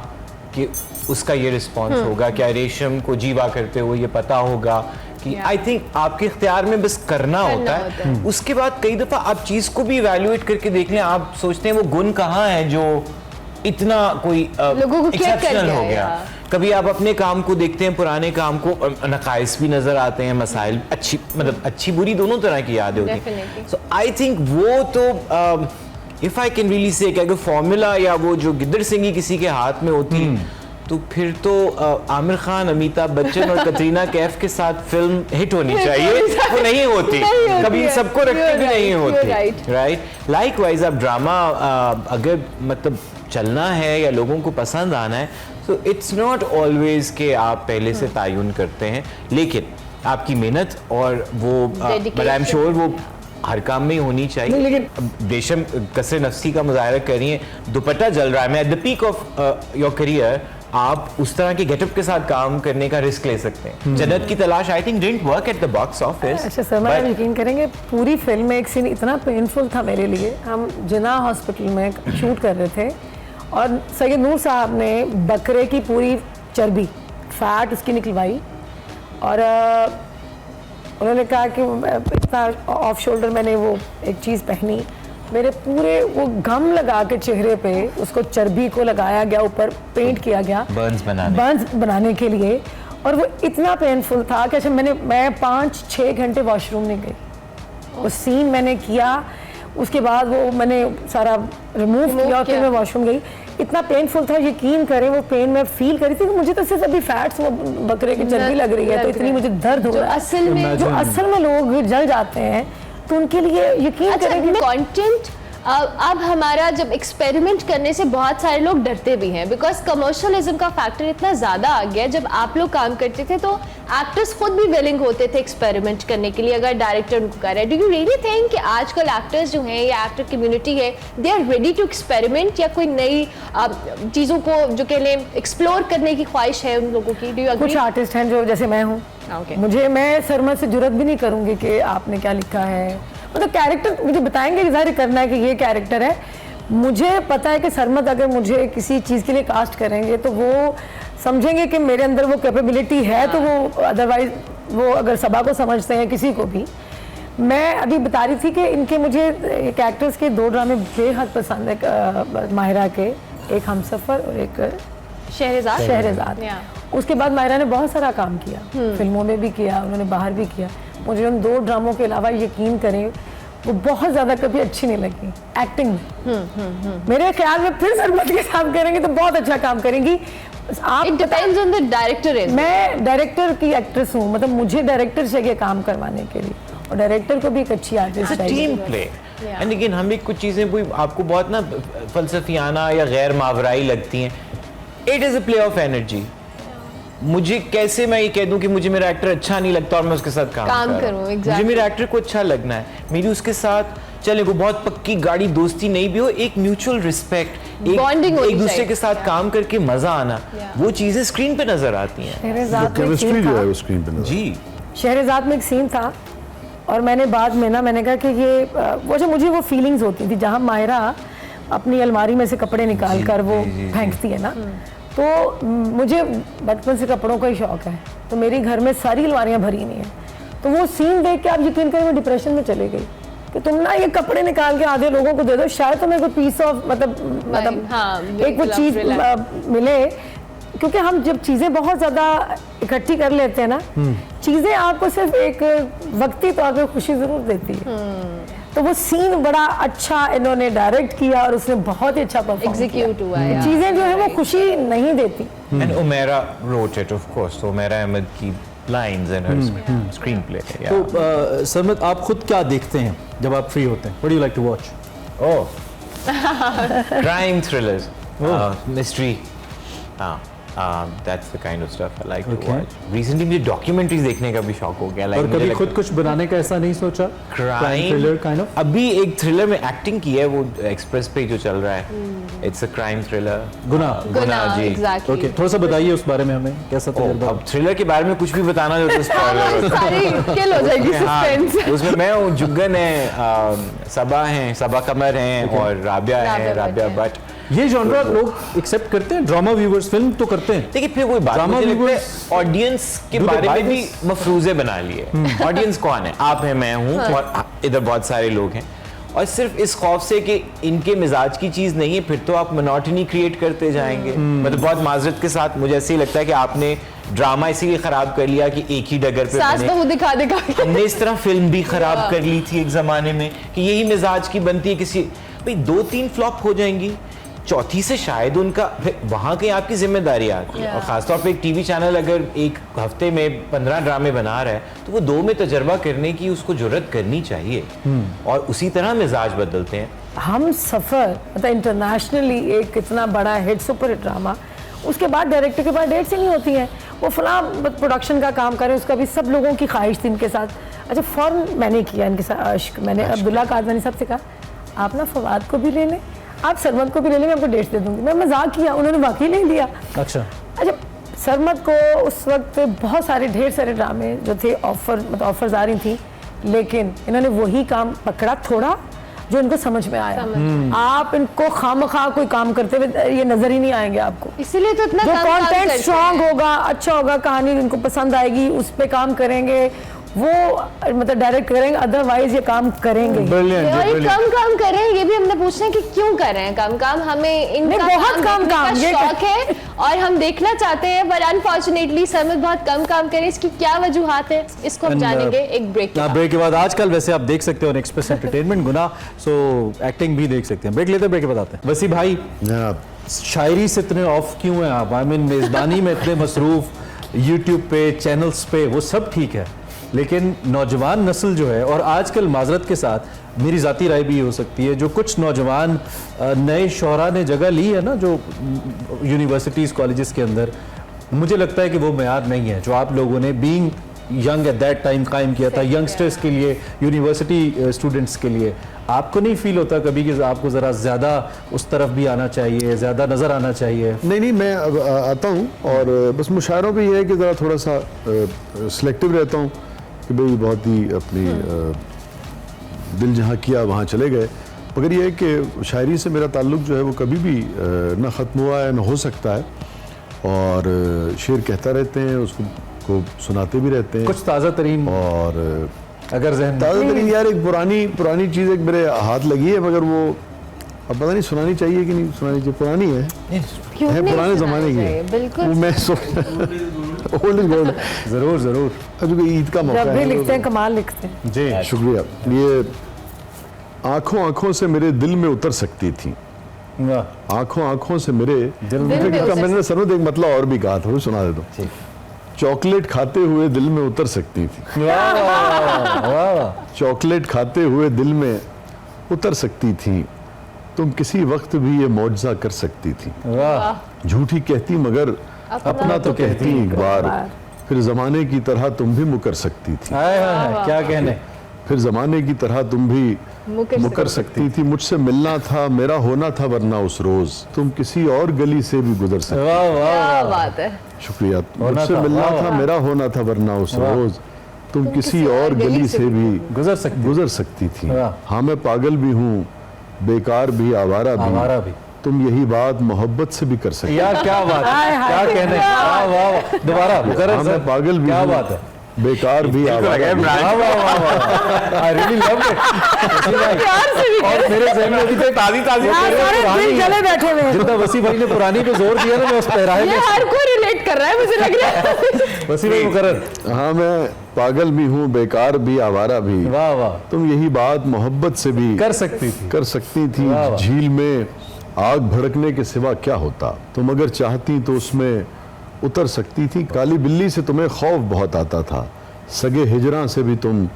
कि उसका ये रिस्पॉन्स होगा? क्या रेशम को जीवा करते हुए ये पता होगा कि आई थिंक आपके इख्तियार में बस करना होता है। उसके बाद कई दफ़ा आप चीज़ को भी इवैल्यूएट करके देख लें, आप सोचते हैं वो गुण कहाँ है जो इतना कोई एक्सेप्शनल हो गया। कभी आप अपने काम को देखते हैं, पुराने काम को, नकाइस भी नजर आते हैं, मसाइल अच्छी मतलब अच्छी बुरी दोनों तरह की यादें होती हैं। सो आई थिंक वो तो if I can really say अगर फॉर्मूला या वो जो गिद्दड़ सिंगी किसी के हाथ में होती तो फिर तो आमिर खान, अमिताभ बच्चन और कटरीना कैफ के साथ फिल्म हिट होनी चाहिए। वो नहीं होती, कभी इन सबको रखते भी नहीं होते, राइट? लाइकवाइज आप ड्रामा अगर मतलब चलना है या लोगों को पसंद आना है, तो इट्स नॉट ऑलवेज कि आप पहले से तयन करते हैं, लेकिन आपकी मेहनत और वो बट आई एम श्योर वो हर काम में ही होनी चाहिए। लेकिन बेशम कसर नफ्सी का मुजाहरा कर रही है, दुपट्टा जल रहा है, मैं at the peak of your career आप उस तरह के गेटअप के साथ काम करने का रिस्क ले सकते हैं। जन्नत की तलाश I think didn't work at the box office. अच्छा सर, मैं यकीन करेंगे पूरी फिल्म में एक सीन इतना पेनफुल था मेरे लिए। हम जिन्ना हॉस्पिटल में शूट कर रहे थे, और सैयद नूर साहब ने बकरे की पूरी चर्बी फैट उसकी निकलवाई, और उन्होंने कहा कि इतना ऑफ शोल्डर मैंने वो एक चीज़ पहनी, मेरे पूरे वो गम लगा के चेहरे पे उसको चर्बी को लगाया गया, ऊपर पेंट किया गया बर्न्स बनाने के लिए, और वो इतना पेनफुल था कि अच्छा मैं 5-6 घंटे वॉशरूम नहीं गई। वो सीन मैंने किया, उसके बाद वो मैंने सारा रिमूव किया, फिर मैं वॉशरूम गई। इतना पेनफुल था, यकीन करें वो पेन मैं फील करी थी कि मुझे तो सिर्फ अभी फैट्स वो बकरे की चर्बी लग रही है, तो इतनी मुझे दर्द हो रहा है। जो असल में लोग जल जाते हैं तो उनके लिए यकीन करें कि कंटेंट अब हमारा जब एक्सपेरिमेंट करने से बहुत सारे लोग डरते भी हैं, बिकॉज कमर्शियलिज्म का फैक्टर इतना ज़्यादा आ गया। जब आप लोग काम करते थे तो एक्टर्स खुद भी विलिंग होते थे एक्सपेरिमेंट करने के लिए, अगर डायरेक्टर उनको कह रहा है। डू यू रियली थिंक कि आजकल एक्टर्स जो हैं या एक्टर कम्युनिटी है, they are ready to experiment, या कोई नई चीज़ों को जो कह लें एक्सप्लोर करने की ख्वाहिश है उन लोगों की? Do you agree? कुछ आर्टिस्ट हैं जो जैसे मैं हूँ, मैं सरमद से जुर्रत भी नहीं करूँगी कि आपने क्या लिखा है, मतलब कैरेक्टर मुझे बताएंगे, जाहिर करना है कि ये कैरेक्टर है। मुझे पता है कि सरमद अगर मुझे किसी चीज़ के लिए कास्ट करेंगे तो वो समझेंगे कि मेरे अंदर वो कैपेबिलिटी है, तो वो अदरवाइज वो अगर सबा को समझते हैं किसी को भी। मैं अभी बता रही थी कि इनके मुझे एक एक्टर्स के 2 ड्रामे बेहद पसंद है, माहिरा के, एक हमसफर और एक शहरज़ाद। उसके बाद माहिरा ने बहुत सारा काम किया, फिल्मों में भी किया, उन्होंने बाहर भी किया। मुझे उन 2 ड्रामों के अलावा यकीन करें वो बहुत ज़्यादा कभी अच्छी नहीं लगी एक्टिंग में। मेरे ख्याल में फिर सरमद के साथ करेंगे तो बहुत अच्छा काम करेंगी। आप It depends on the director is. मैं डायरेक्टर की एक्ट्रेस हूँ, मतलब मुझे डायरेक्टर चाहिए काम करवाने के लिए, और डायरेक्टर को भी एक अच्छी आर्टिस्ट चाहिए। Team play. एंड अगेन हमें कुछ चीज़ें कोई आपको बहुत ना फलसफियाना या गैर मावराई लगती हैं। It is a play of energy. मुझे कैसे मैं ये कह दूं कि मुझे मेरा एक्टर अच्छा नहीं लगता और मैं उसके साथ काम कर रहा करूं, हूं। exactly. मुझे मेरे एक्टर को अच्छा लगना है, मेरी उसके साथ चले वो बहुत पक्की गाड़ी दोस्ती नहीं भी हो, एक म्यूचुअल रिस्पेक्ट, Bonding होनी एक दूसरे चाहिए। के साथ काम करके मजा आना, वो चीजें स्क्रीन पे नजर आती हैं। शहरेज़ाद में एक केमिस्ट्री सीन जो था, है वो स्क्रीन पे नजर जी शहरेज़ाद में एक सीन था और मैंने बाद में ना मैंने कहा कि ये वो जो मुझे वो फीलिंग्स होती थी जहाँ मायरा अपनी अलमारी में से कपड़े निकाल कर वो फेंकती है ना, तो मुझे बचपन से कपड़ों का ही शौक है, तो मेरी घर में सारी अलमारियाँ भरी नहीं है, तो वो सीन देख के आप यकीन करें मैं डिप्रेशन में चले गई कि तुम ना ये कपड़े निकाल के आधे लोगों को दे दो, शायद तुम्हें कोई पीस ऑफ मतलब हाँ, एक वो चीज़ मिले, क्योंकि हम जब चीज़ें बहुत ज़्यादा इकट्ठी कर लेते हैं ना, चीज़ें आपको सिर्फ एक वक्ती तौर पे खुशी ज़रूर देती है। तो वो सीन बड़ा अच्छा इन्होंने डायरेक्ट किया और उसने बहुत ही अच्छा परफॉर्म एग्जीक्यूट हुआ है। चीज़ें जो है वो खुशी नहीं देती। And Umera wrote it of course, तो उमेरा अहमद की lines and her screenplay, yeah. तो सरमद, आप खुद क्या देखते हैं जब आप फ्री होते हैं? What do you like to watch? Oh, crime thrillers, mystery. That's the kind of stuff I like to Okay. watch. Recently मुझे documentaries देखने का भी शौक हो गया। और Like कभी खुद कुछ बनाने का ऐसा नहीं सोचा? Crime thriller kind of? अभी एक थ्रिलर में एक्टिंग की है, वो एक्सप्रेस पे जो चल रहा है, इट्स अ क्राइम थ्रिलर। गुनाह, जी। exactly. ओके, थोड़ा सा बताइए उस बारे में हमें, कैसा तजुर्बा? अब थ्रिलर के बारे में कुछ भी बताना जो तो स्पॉइलर होता है। सारी किल हो जाएगी सस्पेंस। हाँ, उसमें मैं हूँ, जुग्गन है, सबा हैं, सबा कमर हैं और राबिया है, राबिया भट्ट। ये जॉनरा लोग एक्सेप्ट करते हैं? ड्रामा व्यूवर्स फिल्म तो करते हैं, देखिए फिर कोई बात Drama मुझे लगता है viewers- ऑडियंस के Do they बारे buy में भी this? मफरूजे बना लिए। ऑडियंस कौन है? आप हैं, मैं हूँ और इधर बहुत सारे लोग हैं, और सिर्फ इस खौफ से कि इनके मिजाज की चीज़ नहीं है, फिर तो आप मोनोटनी क्रिएट करते जाएंगे। मतलब बहुत माजरत के साथ मुझे ऐसे ही लगता है कि आपने ड्रामा इसीलिए खराब कर लिया कि एक ही डगर पे सास बने। बहू दिखा दिखा के। हमने इस तरह फिल्म भी खराब कर ली थी एक जमाने में कि यही मिजाज की बनती है किसी, भाई 2-3 फ्लॉप हो जाएंगी, चौथी से शायद उनका वहाँ कहीं आपकी जिम्मेदारी आती है। और खासतौर पे एक टीवी चैनल अगर एक हफ्ते में 15 ड्रामे बना रहा है तो वो 2 में तजर्बा करने की उसको जुर्रत करनी चाहिए, और उसी तरह मिजाज बदलते हैं। हम सफ़र मतलब इंटरनेशनली एक इतना बड़ा हिट सुपर हिट ड्रामा, उसके बाद डायरेक्टर के पास डेट्स ही नहीं होती हैं, वो फलां प्रोडक्शन का काम करें, उसका भी सब लोगों की ख्वाहिश थी इनके साथ। अच्छा फ़ौरन मैंने किया इनके साथ अश्क, मैंने अब्दुल्ला कादवानी साहब से कहा आप ना फवाद को भी ले लें, आप सरमद को भी ले लें, मैं आपको डेट्स दे दूँगी। मैं मजाक किया, उन्होंने वाकई नहीं दिया। अच्छा, सरमद को उस वक्त बहुत सारे ढेर सारे ड्रामे जो थे ऑफर्स आ रही थी, लेकिन इन्होंने वही काम पकड़ा थोड़ा जो इनको समझ में आया। आप इनको खामखा कोई काम करते हुए ये नजर ही नहीं आएंगे आपको। इसीलिए तो इतना जो कम काम कंटेंट करते स्ट्रांग हैं। होगा, अच्छा होगा, कहानी इनको पसंद आएगी, उस पे काम करेंगे, वो मतलब डायरेक्ट करेंगे, अदरवाइज ये काम करेंगे। ब्रिलियंट, और ये ब्रिलियंट। कम काम कर रहे हैं, ये भी हमने पूछना है कि क्यों कर रहे हैं कम काम। हमें इनका नहीं, बहुत कम देखने का काम, ये शौक है और हम देखना चाहते हैं, पर अनफॉर्चुनेटली सरमद बहुत कम काम करें। इसकी क्या वजूहात है, इसको हम जानेंगे एक ब्रेक के बाद। ब्रेक के बाद। आजकल वैसे आप देख सकते हो एक्सप्रेस एंटरटेनमेंट गुना, सो एक्टिंग भी देख सकते हैं। ब्रेक लेते हैं, ब्रेक के बाद आते हैं। वसी भाई, जनाब, शायरी से इतने ऑफ क्यों हैं आप? आई मीन मेजबानी में इतने मसरूफ, यूट्यूब पे, चैनल्स पे, वो सब ठीक है, लेकिन नौजवान नस्ल जो है, और आजकल माजरत के साथ मेरी ज़ाती राय भी हो सकती है, जो कुछ नौजवान नए शोहरा ने जगह ली है ना जो यूनिवर्सिटीज़ कॉलेजेस के अंदर, मुझे लगता है कि वो मेयार नहीं है जो आप लोगों ने being young at that time कायम किया था, यंगस्टर्स के लिए, यूनिवर्सिटी स्टूडेंट्स के लिए। आपको नहीं फील होता कभी कि आपको ज़रा ज़्यादा उस तरफ भी आना चाहिए, ज़्यादा नज़र आना चाहिए? नहीं, मैं अब आता हूँ, और बस मुशायरों पे ये है कि ज़रा थोड़ा सा सिलेक्टिव रहता हूँ कि भाई बहुत ही अपनी दिल जहाँ किया वहाँ चले गए। मगर ये है कि शायरी से मेरा ताल्लुक़ जो है वो कभी भी ना ख़त्म हुआ है, ना हो सकता है, और शेर कहता रहते हैं, उसको को सुनाते भी रहते हैं। कुछ ताज़ा तरीन और अगर जहन ताज़ा तरीन यार एक पुरानी चीज़ एक मेरे हाथ लगी है, मगर वो अब पता नहीं सुनानी चाहिए कि नहीं सुनानी चाहिए। पुरानी है, क्यों नहीं पुराने सुनाना ज़माने की चाहिए? है। बिल्कुल। वो मैं ओल्ड इज गोल्ड। ज़रूर ज़रूर अभी ईद का मौका जब भी है लिखते हैं कमाल लिखते हैं। जी। शुक्रिया। ये आंखों से मेरे दिल में उतर सकती थी, वाह, आंखों से मेरे दिल में उतर मैंने सरमद एक मतलब और भी कहा था, वो सुना दे दो। चॉकलेट खाते हुए दिल में उतर सकती थी, चॉकलेट खाते हुए दिल में उतर सकती थी, तुम किसी वक्त भी ये मौजज़ा कर सकती थी। वाह, झूठी कहती मगर अपना तो कहती एक बार, फिर जमाने की तरह तुम भी मुकर सकती थी, हाय हाय क्या कहने। फिर जमाने की तरह तुम भी मुकर सकती थी। मुझसे मिलना था, मेरा होना था, वरना उस रोज तुम किसी और गली से भी गुजर सकती। वाह वाह क्या बात है। शुक्रिया। मुझसे मिलना था, मेरा होना था, वरना उस रोज तुम किसी और गली से भी गुजर सकती थी। हाँ मैं पागल भी हूँ, बेकार भी, आवारा भी, तुम यही बात मोहब्बत से भी कर सकती। यार क्या बात है, क्या कहने। वाह वाह वाह, दोबारा हाँ मैं पागल भी क्या हूँ, बात है, बेकार भी, आवारा भी। वाह वाह वाह, आई रियली लव इट। और मेरे ज़हन में अभी तक ताज़ी चले बैठे हुए हैं। जितना वसी भाई ने पुरानी पे जोर दिया ना, मैं उस पहराए ये में हर कोई रिलेट कर रहा है मुझे लग रहा है। वसी भाई मुकर्रर। हाँ मैं पागल भी हूँ, बेकार भी, आवारा भी, वाह वाह, तुम यही बात मोहब्बत से भी कर सकती थी। वाह वाह। झील में आग भड़कने के सिवा क्या होता, तुम अगर चाहती तो उसमें उतर सकती थी। काली बिल्ली से तुम्हें खौफ बहुत आता था, सगे हिजरा से भी तुम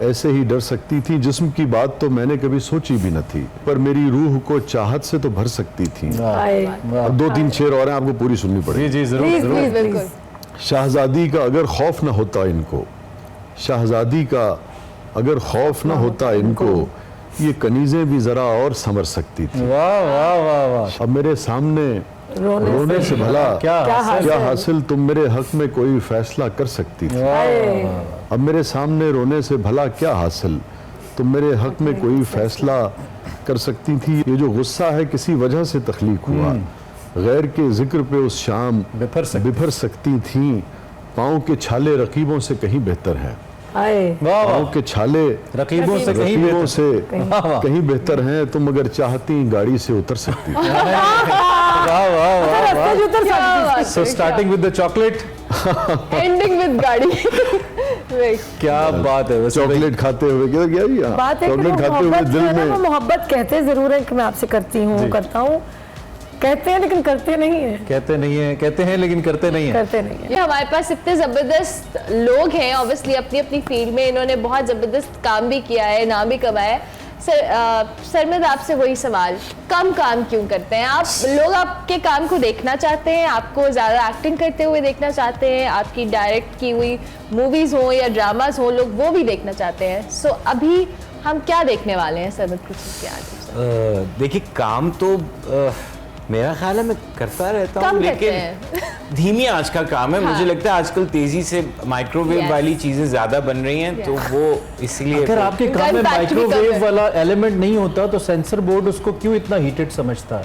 ऐसे ही डर सकती थी। जिस्म की बात तो मैंने कभी सोची भी न थी, पर मेरी रूह को चाहत से तो भर सकती थी। अब 2-3 शेर और हैं, आपको पूरी सुननी पड़ेगी। जी जरूर प्लीज जरूर। Please please. शहजादी का अगर खौफ न होता इनको, शहजादी का अगर खौफ न होता इनको, ये कनीजें भी जरा और संवर सकती थी। वाह वाह वाह वाह, अब मेरे सामने रोने से भला क्या क्या हासिल, तुम मेरे हक में कोई फैसला कर सकती थी। अब मेरे सामने रोने से भला क्या हासिल, तुम मेरे हक में कोई फैसला कर सकती थी। ये जो गुस्सा है किसी वजह से तख्लीक हुआ, गैर के जिक्र पे उस शाम बिफर सकती थी। पाँव के छाले रकीबों से कहीं बेहतर हैं, पाँव के छाले रकीबों से कहीं बेहतर हैं। तुम अगर चाहती गाड़ी से उतर सकती थी। वाह वाह वाह। So starting with the chocolate, ending with गाड़ी। क्या बात है। चॉकलेट खाते हुए क्या बात है कि चॉकलेट खाते हुए मोहब्बत दिल जो है ना, में वो मोहब्बत कहते जरूर है कि मैं आपसे करती हूँ, करता हूँ, कहते हैं लेकिन करते नहीं है। कहते हैं लेकिन करते नहीं है। ये हमारे पास इतने जबरदस्त लोग हैं, ऑब्वियसली अपनी अपनी फील्ड में इन्होंने बहुत जबरदस्त काम भी किया है, नाम भी कमाया है। सरमद आपसे वही सवाल, कम काम क्यों करते हैं आप लोग? आपके काम को देखना चाहते हैं, आपको ज़्यादा एक्टिंग करते हुए देखना चाहते हैं, आपकी डायरेक्ट की हुई मूवीज़ हो या ड्रामाज हो, लोग वो भी देखना चाहते हैं। सो अभी हम क्या देखने वाले हैं सरमद खुर्शीद के आगे? देखिए काम तो मेरा ख्याल है मैं करता रहता हूँ, लेकिन धीमी आंच का काम है। मुझे लगता है आजकल तेजी से माइक्रोवेव वाली चीजें ज्यादा बन रही हैं, तो वो इसीलिए अगर आपके काम में माइक्रोवेव वाला एलिमेंट नहीं होता तो सेंसर बोर्ड उसको क्यों इतना हीटेड समझता है?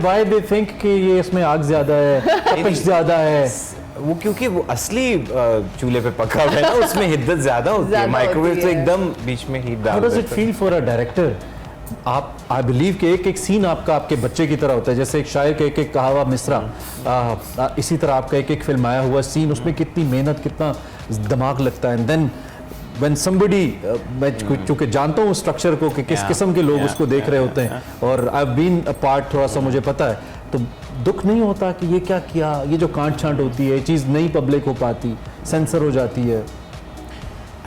Why they think कि ये इसमें आग ज्यादा है, तपिश ज्यादा है? वो क्योंकि वो असली चूल्हे पे पका हुआ है ना, उसमें हिद्दत ज्यादा होती है। माइक्रोवेव तो एकदम बीच में हीट डाल देता है। How does it feel for a director? आप आई बिलीव कि एक एक सीन आपका आपके बच्चे की तरह होता है, जैसे एक शायर का एक एक कहावा मिसरा, इसी तरह आपका एक एक फिल्माया हुआ सीन, उसमें कितनी मेहनत, कितना दिमाग लगता है। एंड देन व्हेन समबडी, मैं चूंकि जानता हूँ स्ट्रक्चर को कि किस किस्म के लोग उसको देख रहे होते हैं, और I have been a part, थोड़ा सा मुझे पता है, तो दुख नहीं होता कि ये क्या किया, ये जो कांट छांट होती है, ये चीज़ नहीं पब्लिक हो पाती, सेंसर हो जाती है।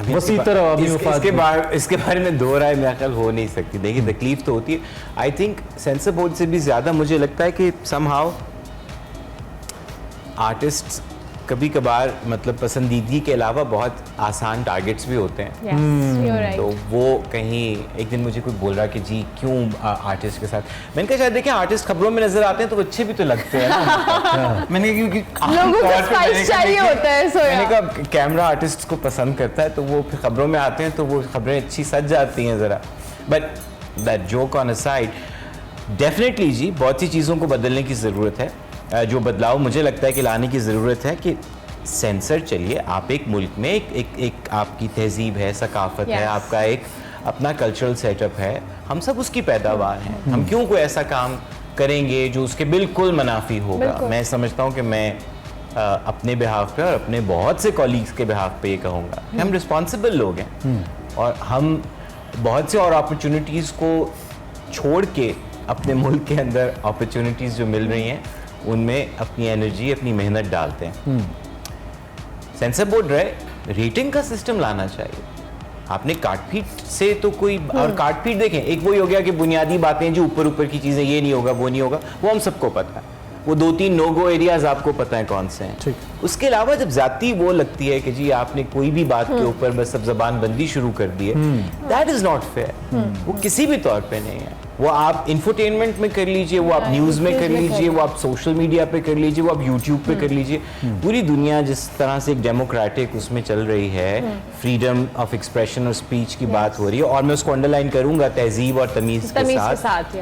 इसके बारे में दो राय मेरा ख्याल हो नहीं सकती। देखिए तकलीफ तो होती है। आई थिंक सेंसर बोर्ड से भी ज्यादा मुझे लगता है कि समहाउ आर्टिस्ट कभी कभार मतलब पसंदीदगी के अलावा बहुत आसान टारगेट्स भी होते हैं। तो वो कहीं एक दिन मुझे कोई बोल रहा कि जी क्यों आर्टिस्ट के साथ, मैंने कहा शायद देखिए आर्टिस्ट खबरों में नजर आते हैं तो अच्छे भी तो लगते हैं ना। मैंने क्योंकि लोगों को स्पाइस चाहिए होता है, सो मैंने कहा कैमरा आर्टिस्ट को पसंद करता है तो वो फिर खबरों में आते हैं तो वो खबरें अच्छी सज जाती हैं ज़रा। But that joke on a side, definitely जी बहुत सी चीज़ों को बदलने की ज़रूरत है। जो बदलाव मुझे लगता है कि लाने की ज़रूरत है कि सेंसर, चलिए आप एक मुल्क में एक आपकी तहजीब है, सकाफत है, आपका एक अपना कल्चरल सेटअप है, हम सब उसकी पैदावार हैं। हम क्यों कोई ऐसा काम करेंगे जो उसके बिल्कुल मुनाफी होगा? मैं समझता हूँ कि मैं अपने बिहाफ पे और अपने बहुत से कॉलीग्स के बिहाफ पे ये कहूँगा कि हम रिस्पॉन्सिबल लोग हैं और हम बहुत से और अपॉर्चुनिटीज़ को छोड़ के अपने मुल्क के अंदर अपॉर्चुनिटीज़ जो मिल रही हैं उनमें अपनी एनर्जी, अपनी मेहनत डालते हैं। सेंसर बोर्ड रहे, रेटिंग का सिस्टम लाना चाहिए। आपने काटपीट से तो कोई, और काटपीट देखें, एक वही हो गया कि बुनियादी बातें जो ऊपर ऊपर की चीज़ें, ये नहीं होगा वो नहीं होगा, वो हम सबको पता है। वो 2-3 नो गो एरियाज आपको पता है कौन से हैं। ठीक। उसके अलावा जब जाती वो लगती है कि जी आपने कोई भी बात के ऊपर बस अब जबान बंदी शुरू कर दी है, दैट इज नॉट फेयर। वो किसी भी तौर पे नहीं है। वो आप इंफोटेनमेंट में कर लीजिए, वो आप न्यूज़ में कर लीजिए, वो आप सोशल मीडिया पे कर लीजिए, वो आप यूट्यूब पे कर लीजिए। पूरी दुनिया जिस तरह से एक डेमोक्रेटिक उसमें चल रही है, फ्रीडम ऑफ एक्सप्रेशन और स्पीच की बात हो रही है, और मैं उसको अंडरलाइन करूंगा तहजीब और तमीज़ के साथ।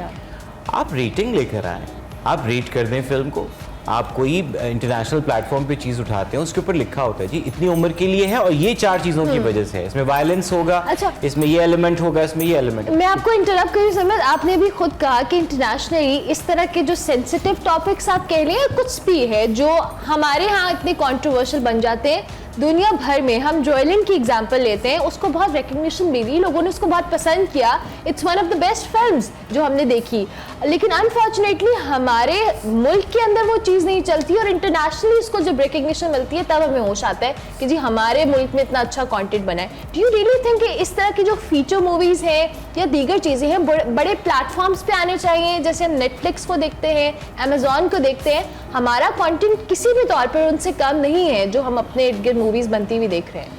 आप रेटिंग लेकर आए, आप रेट कर दें फिल्म को। आप कोई इंटरनेशनल प्लेटफॉर्म पे चीज़ उठाते हैं, उसके ऊपर लिखा होता है जी इतनी उम्र के लिए है और ये 4 चीज़ों की वजह से है, इसमें वायलेंस होगा, अच्छा। इसमें ये एलिमेंट होगा, इसमें ये एलिमेंट। मैं आपको इंटरप्ट करूँ समझ, आपने भी खुद कहा कि इंटरनेशनली इस तरह के जो सेंसिटिव टॉपिक्स आप कह रहे हैं, कुछ भी है जो हमारे यहाँ इतने कंट्रोवर्शियल बन जाते हैं, दुनिया भर में हम जोएलिन की एग्जांपल लेते हैं, उसको बहुत रिकग्निशन मिली, लोगों ने उसको बहुत पसंद किया, it's one of the best films जो हमने देखी। लेकिन अनफॉर्चुनेटली हमारे मुल्क के अंदर वो चीज़ नहीं चलती, और इंटरनेशनली इसको जब रिकग्निशन मिलती है तब हमें होश आता है कि जी हमारे मुल्क में इतना अच्छा कंटेंट बना है। डू यू रियली थिंक कि इस तरह की जो फीचर मूवीज़ हैं या दीगर चीज़ें हैं बड़े प्लेटफॉर्म्स पे आने चाहिए, जैसे हम नेटफ्लिक्स को देखते हैं, अमेजोन को देखते हैं, हमारा कंटेंट किसी भी तौर पर उनसे कम नहीं है जो हम अपने इर्द गिर्द मूवीज़ बनती हुई देख रहे हैं?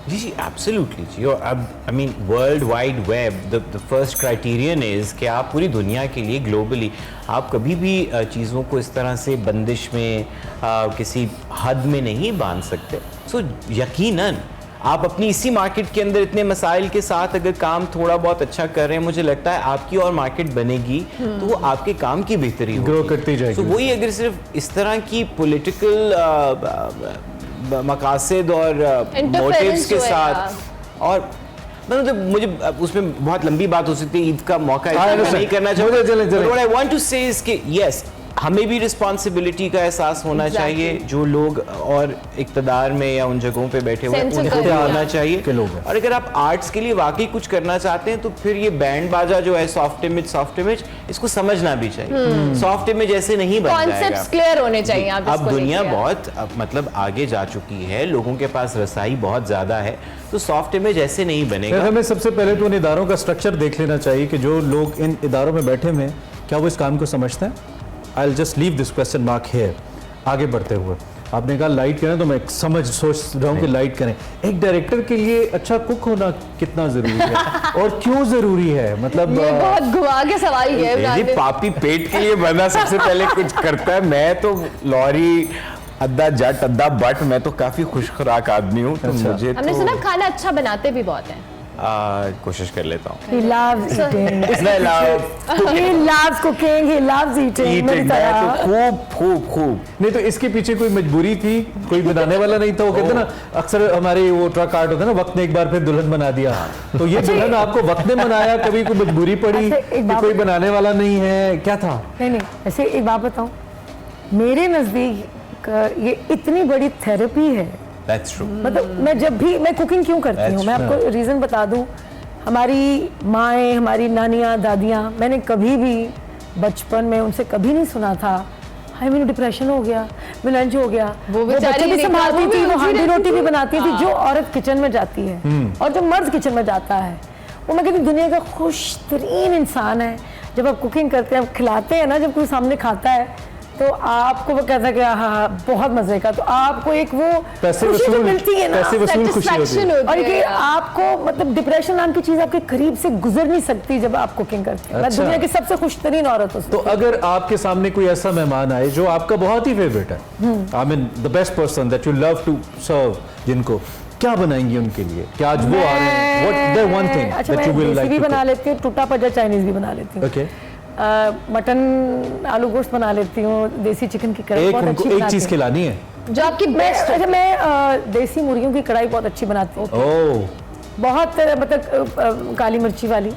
जी एब्सोल्युटली जी। और अब I mean world wide web the first criterion is कि आप पूरी दुनिया के लिए ग्लोबली आप कभी भी चीज़ों को इस तरह से बंदिश में किसी हद में नहीं बांध सकते। सो यकीनन आप अपनी इसी मार्केट के अंदर इतने मसाइल के साथ अगर काम थोड़ा बहुत अच्छा कर रहे हैं, मुझे लगता है आपकी और मार्केट बनेगी तो वो आपके काम की बेहतरी होगी, ग्रो करती जाएगी। तो वही अगर सिर्फ इस तरह की पॉलिटिकल मकासद और मोटिव्स के साथ, और मतलब मुझे उसमें बहुत लंबी बात हो सकती है, ईद का मौका नहीं करना चाहूँगा। आई वांट टू से इज कि यस हमें भी रिस्पॉन्सिबिलिटी का एहसास होना चाहिए, जो लोग और इक़्तिदार में या उन जगहों पे बैठे हुए हैं उनको भी होना चाहिए के लोग हैं। और अगर आप आर्ट्स के लिए वाकई कुछ करना चाहते हैं तो फिर ये बैंड बाजा जो है सॉफ्ट इमेज इसको समझना भी चाहिए। सॉफ्ट इमेज ऐसे नहीं बन जाएगा, कॉन्सेप्ट्स क्लियर होने चाहिए। आप अब दुनिया बहुत मतलब आगे जा चुकी है, लोगों के पास रसाई बहुत ज़्यादा है, तो सॉफ्ट इमेज ऐसे नहीं बनेगा। हमें सबसे पहले तो उन इदारों का स्ट्रक्चर देख लेना चाहिए कि जो लोग इन इदारों में बैठे हुए हैं क्या वो इस काम को समझते हैं। I'll just leave this question mark here। आगे बढ़ते हुए आपने कहा लाइट करें, तो मैं सोच रहा हूँ कि लाइट करें। एक डायरेक्टर के लिए अच्छा कुक होना कितना जरूरी है और क्यों जरूरी है? मतलब ये बहुत घुमा के सवाल किया है ये पापी पेट के लिए बंदा सबसे पहले कुछ करता है। मैं तो लॉरी अद्धा जट अद्धा बट, मैं तो काफी खुश खुराक आदमी हूँ, तो मुझे हमने सुना खाना अच्छा बनाते भी बहुत हैं। कोशिश कर लेता हूँ। He loves eating. I love He loves cooking. He loves eating. मेरी eating, तरह। मैं तो खूब नहीं तो इसके पीछे कोई मजबूरी थी, कोई बनाने वाला नहीं था। वो कहते हैं ना अक्सर हमारे वो ट्रक आर्ट होता है ना, वक्त ने एक बार फिर दुल्हन बना दिया, तो ये दुल्हन आपको वक्त ने बनाया, कभी कोई मजबूरी पड़ी अच्छा, एक कि बात- कोई बनाने वाला नहीं है, क्या था? नहीं ऐसे एक बात बताऊं, मेरे नज़दीक ये इतनी बड़ी थेरेपी है। That's true। मतलब मैं जब भी मैं कुकिंग क्यों करती हूँ, That's मैं आपको रीज़न बता दूँ। हमारी माएँ, हमारी नानियाँ, दादियाँ, मैंने कभी भी बचपन में उनसे कभी नहीं सुना था हाय मैंने डिप्रेशन हो गया, मैं लंच हो गया। वो बच्चे भी संभालती थी, वो हांडी रोटी भी बनाती थी। जो औरत किचन में जाती है और जो मर्द किचन में जाता है, वो मैं कहती दुनिया का खुश तरीन इंसान है। जब आप कुकिंग करते हैं, आप खिलाते हैं ना, जब कोई सामने खाता है तो आपको वो कहता है कि हाँ बहुत मजे का, तो आपको एक वो खुशी जो मिलती है ना, पैसे वसूल खुशी होती है। और कि आपको मतलब डिप्रेशन नाम की चीज आपके करीब से गुजर नहीं सकती जब आप कुकिंग करते हैं। मैं अच्छा। दुनिया की सबसे खुशतरीन औरत हूँ। तो अगर आपके सामने कोई ऐसा मेहमान आए जो आपका बहुत ही फेवरेट है, I mean the best person that you love to serve, जिनको क्या बनाएंगे उनके लिए? क्या आज वो आ रहे हैं? What the one thing that you will like भी टू बना लेती हूँ, टूटा पजा चाइनीज भी बना लेती हूँ। ओके, मटन आलू गोश्त बना लेती हूँ, देसी चिकन की कढ़ाई बहुत अच्छी एक बनाती चीज हूँ। खिलानी है। जो आपकी बेस्ट अच्छा मैं देसी मुर्गियों की कढ़ाई बहुत अच्छी बनाती हूँ, ओह बहुत मतलब काली मिर्ची वाली,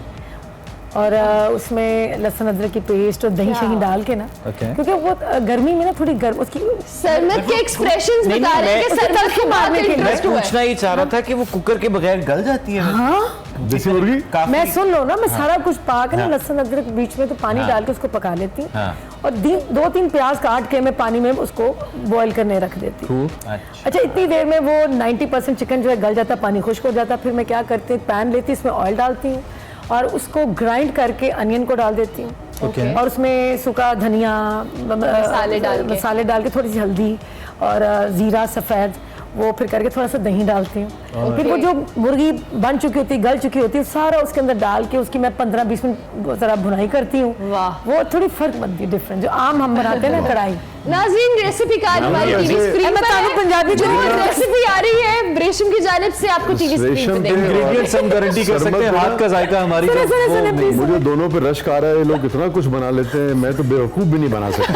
और उसमें लहसुन अदरक की पेस्ट और दही शही डाल के ना, Okay. क्योंकि वो गर्मी में ना थोड़ी गर्म उसकी सरमत के एक्सप्रेशंस नहीं, बता रहे हैं कि मैं- सरमत को मारने के मैं इंटरेस्ट हुआ है। पूछना ही चाह रहा था कि वो कुकर के बगैर गल जाती है। हाँ देसी मुर्गी काफी मैं सुन लो ना, मैं सारा कुछ पाक ना लहसुन अदरक बीच में तो पानी हाँ। डाल के उसको पका लेती हूँ, हाँ। और 2-3 प्याज काट के मैं पानी में उसको बॉईल करने रख देती हूँ। अच्छा इतनी देर में वो 90% चिकन जो है गल जाता, पानी खुश्क हो जाता। फिर मैं क्या करती हूँ, पैन लेती हूँ, इसमें ऑयल डालती हूँ और उसको ग्राइंड करके अनियन को डाल देती हूँ, Okay. और उसमें सूखा धनिया, मसाले डाल के थोड़ी सी हल्दी और ज़ीरा सफ़ेद, वो फिर करके थोड़ा सा दही डालती हूँ। फिर वो जो मुर्गी बन चुकी होती है, गल चुकी होती है, सारा उसके अंदर डाल के उसकी मैं 15-20 मिनट ज़रा भुनाई करती हूँ। वो थोड़ी फर्क बनती है, डिफरेंट जो आम हम बनाते हैं ना कढ़ाई। नाज़रीन, रेसिपी कार्ड हमारी टीवी स्क्रीन पर है। पंजाबी जो रेसिपी आ रही है रेशम की जानिब से आपको टीवी स्क्रीन पर देंगे। इंग्रेडिएंट्स हम गारंटी कर सकते हैं, हाथ का जायका हमारी मुझे दोनों पे रश्क आ रहा है, लोग इतना कुछ बना लेते हैं, मैं तो बेवकूफ भी नहीं बना सकता।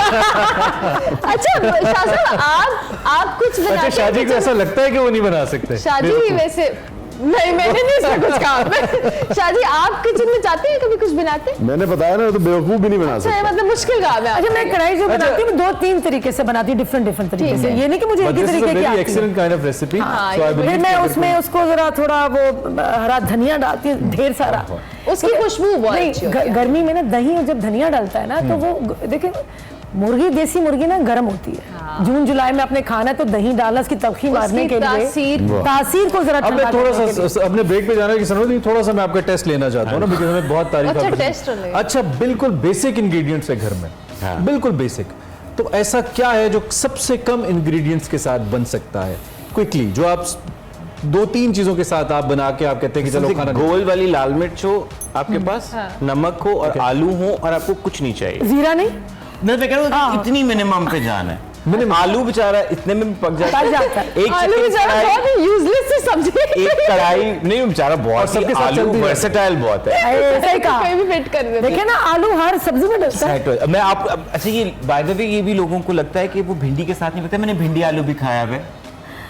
अच्छा शाह साहब, आप कुछ बनाते अच्छा, शादी को ऐसा लगता है कि वो नहीं बना सकते? शादी वैसे नहीं, मैंने नहीं इसका कुछ कहा। शादी आप किचन में जाते हैं, कभी कुछ बनाते हैं? मैंने बताया ना, तो बेवकूफ भी नहीं बना अच्छा, सकता। मतलब मुश्किल काम है। अच्छा, मैं कढ़ाई जो बनाती हूँ 2-3 तरीके से बनाती हूँ, डिफरेंट तरीके से। ये नहीं कि मुझे एक ही तरीके की आती है। Excellent kind of recipe. फिर मैं उसमें उसको जरा थोड़ा वो हरा धनिया डालती हूँ, ढेर सारा, उसकी खुशबू बहुत अच्छी होती है। गर्मी में ना दही जब धनिया डालता है ना, तो वो देखिए मुर्गी, देसी मुर्गी ना गर्म होती है। जून जुलाई में आपने खाना है तो दही डालना उसकी तलखी मारने के लिए, तासीर को जरा अब मैं थोड़ा सा अपने ब्रेक पे जाना कि सनोज, थोड़ा सा मैं आपका टेस्ट लेना चाहता हूँ ना, बिकॉज़ हमें बहुत तारीफ। अच्छा, टेस्ट ले। अच्छा, बिल्कुल बेसिक इंग्रेडिएंट्स है घर में, बिल्कुल बेसिक। तो ऐसा क्या है जो सबसे कम इंग्रेडिएंट्स के साथ बन सकता है क्विकली, जो आप 2-3 चीजों के साथ आप बना के आप कहते हैं कि चलो खाना? गोल वाली लाल मिर्च हो आपके पास, नमक हो और आलू हो, और आपको कुछ नहीं चाहिए। जीरा नहीं, मैं कह रहा हूँ इतनी मिनिमम पे जाना है। मैंने आलू बेचारा इतने में पक जाता है। एक आलू बेचारा बहुत यूजलेस सी सब्जी है। एक कढ़ाई नहीं बेचारा बहुत, सबके साथ आलू चलती है। वर्सेटाइल बहुत है। सही कहा। कोई भी फिट कर देते हैं। देखिए ना, आलू हर सब्जी में डलता है। मैं आप अच्छा, ये बाय द वे ये भी लोगों को लगता है कि वो भिंडी के साथ नहीं पकता। मैंने भिंडी आलू भी खाया है।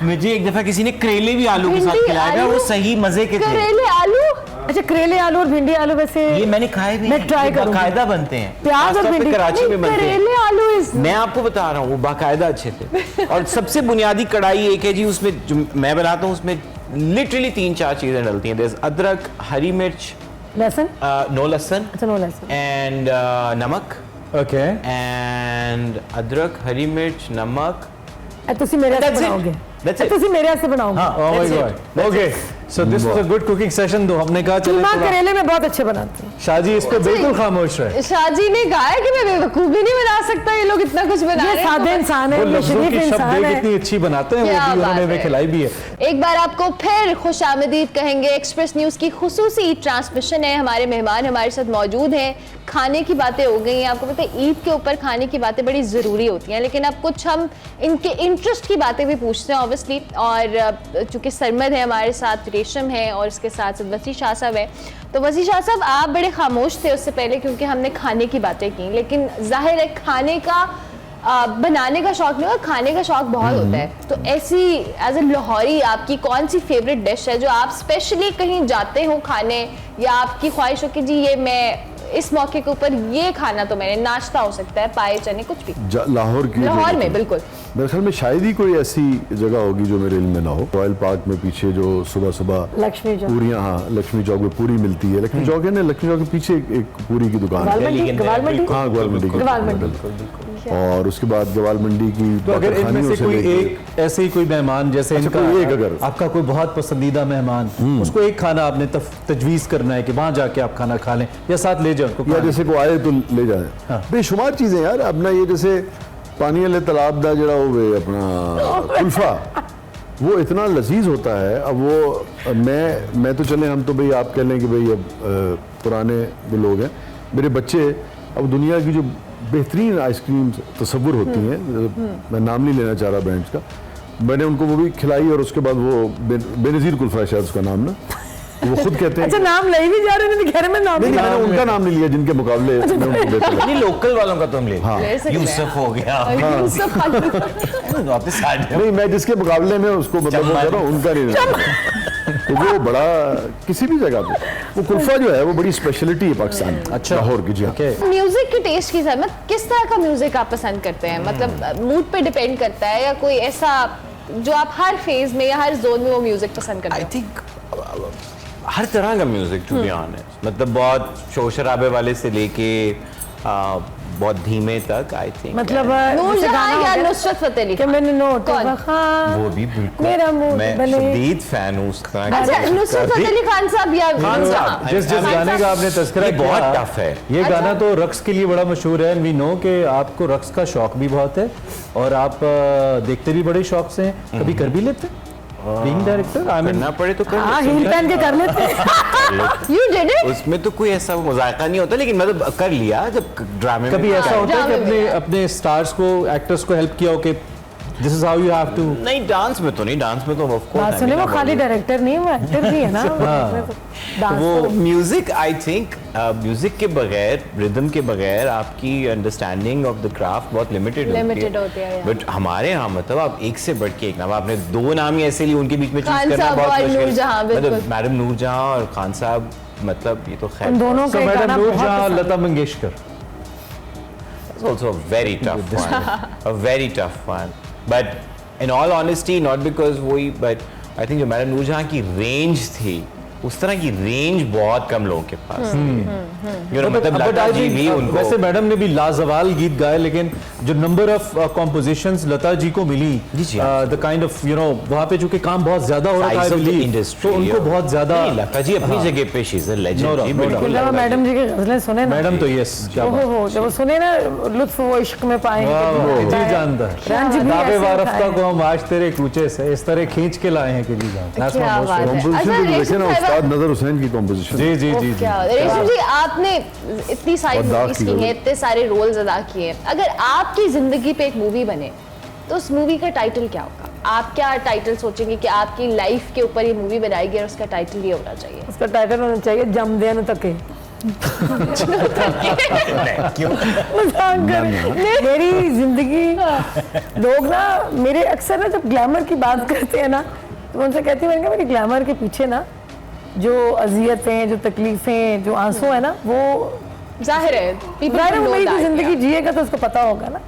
मुझे एक दफा किसी ने करेले भी आलू के साथ खिलाया है, वो सही मजे के थे। करेले आलू? अच्छा, करेले आलू और भिंडी आलू वैसे ये मैंने खाए भी, मैं ट्राई करूंगी। बाकायदा बनते हैं, प्याज और खासतौर पे भिंडी। कराची में बनते हैं। करेले आलू मैं आपको बता रहा हूँ वो बाकायदा अच्छे थे। और सबसे बुनियादी कढ़ाई एक है जी, उसमें जो मैं बनाता हूँ उसमें लिटरली 3-4 चीजें डलती हैं। अदरक, हरी मिर्च, लहसुन, नो लहसुन, अच्छा नो लहसुन, एंड नमक। ओके, एंड अदरक, हरी मिर्च, नमक। तुसी मेरे से बनाओगे? तुसी मेरे से बनाओगे? Oh my God, okay, so this was a good cooking session. तो हमने कहा चलो कीमा करेले में बहुत अच्छे बनाती हूँ। शाजी इस पे बिल्कुल खामोश रहे। शाजी ने कहा है कि मैं बेवकूफ भी नहीं बना सकता, ये लोग इतना कुछ बना रहे ये हैं। सादे इंसान है, वो ये लफ्जों शरीफ की इंसान शब्द है। इतनी अच्छी बनाते हैं, वो क्या भी बात उन्होंने हमें है। खिलाई भी है। एक बार आपको फिर खुशामदीद कहेंगे। एक्सप्रेस न्यूज की खुसूसी ट्रांसमिशन है, हमारे मेहमान हमारे साथ मौजूद हैं। खाने की बातें हो गई हैं, आपको पता है ईद के ऊपर खाने की बातें बड़ी ज़रूरी होती हैं, लेकिन अब कुछ हम इनके इंटरेस्ट की बातें भी पूछते हैं ऑब्वियसली। और चूँकि सरमद है हमारे साथ, रेशम है और इसके साथ वसी शाह साहब है। तो वसी शाह साहब, आप बड़े खामोश थे उससे पहले क्योंकि हमने खाने की बातें की, लेकिन जाहिर है खाने का बनाने का शौक नहीं होता, खाने का शौक बहुत होता है। तो ऐसी एज ए लाहौरी आपकी कौन सी फेवरेट डिश है जो आप स्पेशली कहीं जाते हो खाने, या आपकी ख्वाहिश हो कि जी ये मैं इस मौके के ऊपर ये खाना, तो मैंने नाश्ता हो सकता है, पाए चने कुछ भी? लाहौर में बिल्कुल मेरे ख्याल में शायद ही कोई ऐसी जगह होगी जो मेरे इल्म में ना हो। रॉयल पार्क में पीछे जो सुबह सुबह लक्ष्मी चौक, पूरियाँ, हाँ लक्ष्मी चौक में पूरी मिलती है। लक्ष्मी चौक है ना, लक्ष्मी चौक के पीछे एक पूरी की दुकान है। हाँ, ग्वाल मंडी। और उसके बाद ग्वाल मंडी की। तो अगर इनमें से कोई एक ऐसे ही कोई मेहमान, जैसे इनका एक अगर आपका कोई बहुत पसंदीदा मेहमान, उसको एक खाना आपने तजवीज़ करना है कि वहाँ जाके आप खाना खा लें या साथ ले जाओ, या जैसे को आए तो ले जाए। बेशुमार चीज़ें यार, अपना ये जैसे पानी वाले तालाब दा जड़ा हो अपना कुल्फा, वो इतना लजीज होता है। अब वो मैं तो चले, हम तो भाई आप कह लें कि भाई अब पुराने जो लोग हैं, मेरे बच्चे अब दुनिया की जो बेहतरीन आइसक्रीम तस्वुर होती हैं, मैं नाम नहीं लेना चाह रहा ब्रांड्स का, मैंने उनको वो भी खिलाई। और उसके बाद वो बेनज़ीर कुल्फा है शायद उसका नाम ना, वो खुद कहते हैं। अच्छा, नाम ले नहीं जा रहे, कह रहे मैं नाम नहीं, मैंने उनका नाम नहीं लिया जिनके मुकाबले में उनको बेहतर लगा। नहीं, लोकल वालों का तो हम ले। हाँ, यूसुफ हो गया, वापस आ जाओ। नहीं, मैं जिसके मुकाबले में उसको मतलब वो कर रहा हूँ, उनका नहीं। तो वो बड़ा किसी भी जगह पे वो कुल्फा जो है वो बड़ी स्पेशलिटी है पाकिस्तान की। अच्छा, लाहौर की। जी, म्यूजिक की टेस्ट की समझ, किस तरह का म्यूजिक आप पसंद करते हैं? मतलब मूड पे डिपेंड करता है, या कोई ऐसा जो आप हर फेज में या हर जोन में वो म्यूजिक पसंद करते हैं? आई थिंक हर तरह का म्यूजिक, टू बी ऑनेस्ट। मतलब बहुत शोर शराबे वाले से लेके बहुत धीमे तक आई थिंक मतलब नूरजहां या नुसरत फतेह अली कि खान? मैंने नोट कौन? वो भी बिल्कुल मेरा मूड मैं बने। शदीद फैन हूँ उस तरह के। अच्छा नुसरत फतेह अली खान साहब या खान नूरजहां? साहब, जिस जिस गाने का आपने तस्करा ये किया बहुत टफ है। ये गाना तो रक्स के लिए बड़ा मशहूर है। वी नो कि आपको रक्स का शौक भी बहुत है और आप देखते भी बड़े शौक से हैं, कभी कर भी लेते बीइंग डायरेक्टर। आई मीन करना पड़े तो कर हाँ लेते हील पहन के कर लेते You did it? उसमें तो कोई ऐसा मजाका नहीं होता, लेकिन मतलब कर लिया जब ड्रामे में। कभी ऐसा होता है कि ड्रामे अपने में। अपने स्टार्स को एक्टर्स को हेल्प किया हो कि this is how you have to. नहीं डांस में तो नहीं, डांस में तो ऑफ कोर्स बात सुने वो खाली डायरेक्टर नहीं है वो एक्टर भी है ना डांस वो म्यूजिक आई थिंक म्यूजिक के बगैर रिदम के बगैर आपकी अंडरस्टैंडिंग ऑफ द क्राफ्ट बहुत Limited होती है, yeah. बट हमारे यहाँ मतलब आप एक से बढ़ के एक नाम, आपने दो नाम ही ऐसे लिए उनके बीच में चूज खान करना साहब बहुत और मुश्किल। नूरजहां, बिल्कुल। मतलब मैडम नूरजहां और खान साहब, मतलब ये तो खैर उन दोनों सो का एक मैडम गाना नूरजहां बहुत Lata Mangeshkar. It's also a very tough one. A very tough one. But in all honesty, not because वही, but I think जो मैडम नूरजहां की रेंज थी, उस तरह की रेंज बहुत कम लोगों के पास थी। You know, मतलब But Lata I ji think, भी उनको वैसे मैडम ने भी लाजवाल गीत गाए, लेकिन जो number of compositions Lata ji को मिली, जी, जी, the kind of you know वहाँ पे चूंकि काम बहुत ज्यादा हो रहा था, I believe, इंडस्ट्री तो उनको बहुत ज्यादा लता जी अपनी जगह पे she is a No legend doubt, जी, no बिल्कुल जब मैडम जी की गजलें सुने ना मैडम तो यस क्या ओहो बात। हो जब वो सुने ना लुत्फ वो इश्क में पाएंगे वाह, वाह, जी जानता है। रंज भी दावे ऐसे वारफ्ता उठाए। को हम आज तेरे कूचे से इस तरह खींच के लाए हैं कि जी जानता है। That's my क्या most बात है। favorite. अच्छा, कॉम्पोजिशन रेशम देखे ना साहिबा- उस्ताद नजर हुसैन की कॉम्पोजिशन। जी जी जी क्या जी। रेशम जी, आपने इतनी सारी और दाग मूवीज की की हैं, जरूरत। इतने सारे रोल्स अदा किए हैं, अगर आपकी जिंदगी पे एक मूवी बने तो उस मूवी का टाइटल क्या होगा? आप क्या टाइटल सोचेंगे कि आपकी लाइफ के ऊपर ये मूवी बनाएगी और उसका टाइटल ये होना चाहिए? उसका टाइटल होना चाहिए जम देन तके क्यों? मजाक कर रही हूँ। मेरी जिंदगी लोग ना मेरे अक्सर ना जब ग्लैमर की बात करते हैं ना तो मैं उनसे कहती हूँ मैंने कहा मेरी ग्लैमर के पीछे ना जो अजियतें जो तकलीफें जो आंसू है ना वो जाहिर है people जाहिर है will वो know मेरी that, जिंदगी yeah. जिएगा तो उसको पता होगा ना,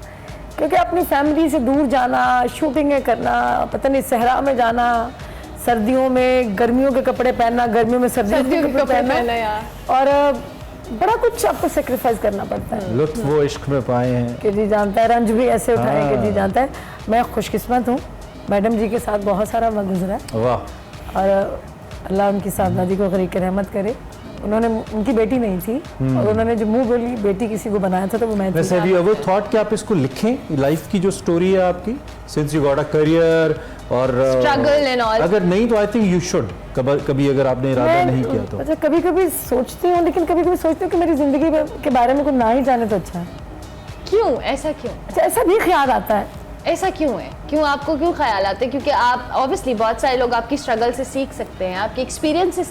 क्योंकि अपनी फैमिली से दूर जाना, शूटिंगें करना, पता नहीं सहरा में जाना, सर्दियों में गर्मियों के कपड़े पहनना, गर्मियों में सर्दियों के कपड़े पहनना पहनना यार। और बड़ा कुछ आपको सेक्रीफाइस करना पड़ता है लुत्फ वो इश्क में पाए हैं। कि जी जानता है, रंज भी ऐसे उठाए कि जी जानता है। मैं खुशकिस्मत हूँ, मैडम जी के साथ बहुत सारा वक्त गुजरा है वाह। और अल्लाह उनकी साहबजादी को गरीक रहमत करे। उन्होंने उनकी बेटी नहीं थी और उन्होंने जो मुंह बोली बेटी किसी को बनाया था तो वो मैं थी। वैसे हैव यू एवर थॉट कि आप इसको लिखें, लाइफ की जो स्टोरी है आपकी, since you got a career और Struggle and all. अगर नहीं तो आई थिंक यू शुड कभी अगर आपने इरादा नहीं किया तो। अच्छा कभी कभी सोचती हूँ, लेकिन कभी कभी सोचती हूँ कि मेरी जिंदगी के बारे में कुछ ना ही जाने तो अच्छा है। क्यों ऐसा क्यों? अच्छा ऐसा भी ख्याल आता है। ऐसा क्यों है? क्यों आपको क्यों ख्याल आते हैं? क्योंकि आप ऑब्वियसली बहुत सारे लोग आपकी स्ट्रगल से सीख सकते हैं, आपके एक्सपीरियंस से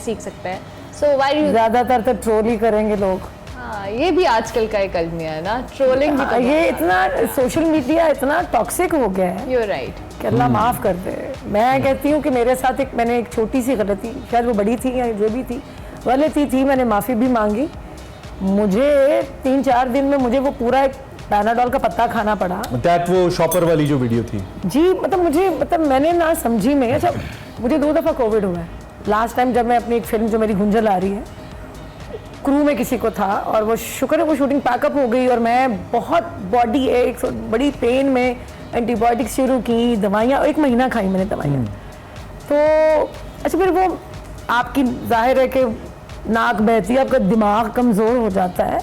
सीख सकते हैं। सो व्हाई यू ज्यादातर तो ट्रोल ही करेंगे लोग। हाँ, ये भी आजकल का एक अलमिया है ना, ट्रोलिंग भी। हाँ, ये इतना सोशल मीडिया इतना टॉक्सिक हो गया है यू राइट। कि अल्लाह माफ़ कर दे। मैं कहती हूँ कि मेरे साथ मैंने एक छोटी सी गलती, शायद वो बड़ी थी या जो भी थी, गलती थी, मैंने माफ़ी भी मांगी। मुझे 3-4 दिन में मुझे वो पूरा एक पैनाडोल का पत्ता खाना पड़ा। दैट वो शॉपर वाली जो वीडियो थी। जी मतलब मैंने ना समझी में। अच्छा मुझे 2 दफ़ा कोविड हुआ है। लास्ट टाइम जब मैं अपनी एक फिल्म जो मेरी गुंजल आ रही है, क्रू में किसी को था और वो शुक्र है वो शूटिंग पैकअप हो गई और मैं बहुत बॉडी एक बड़ी पेन में एंटीबायोटिक शुरू की, दवाइयाँ 1 महीना खाई मैंने दवाइयाँ। तो अच्छा फिर वो आपकी जाहिर है कि नाक बहती है, आपका दिमाग कमज़ोर हो जाता है।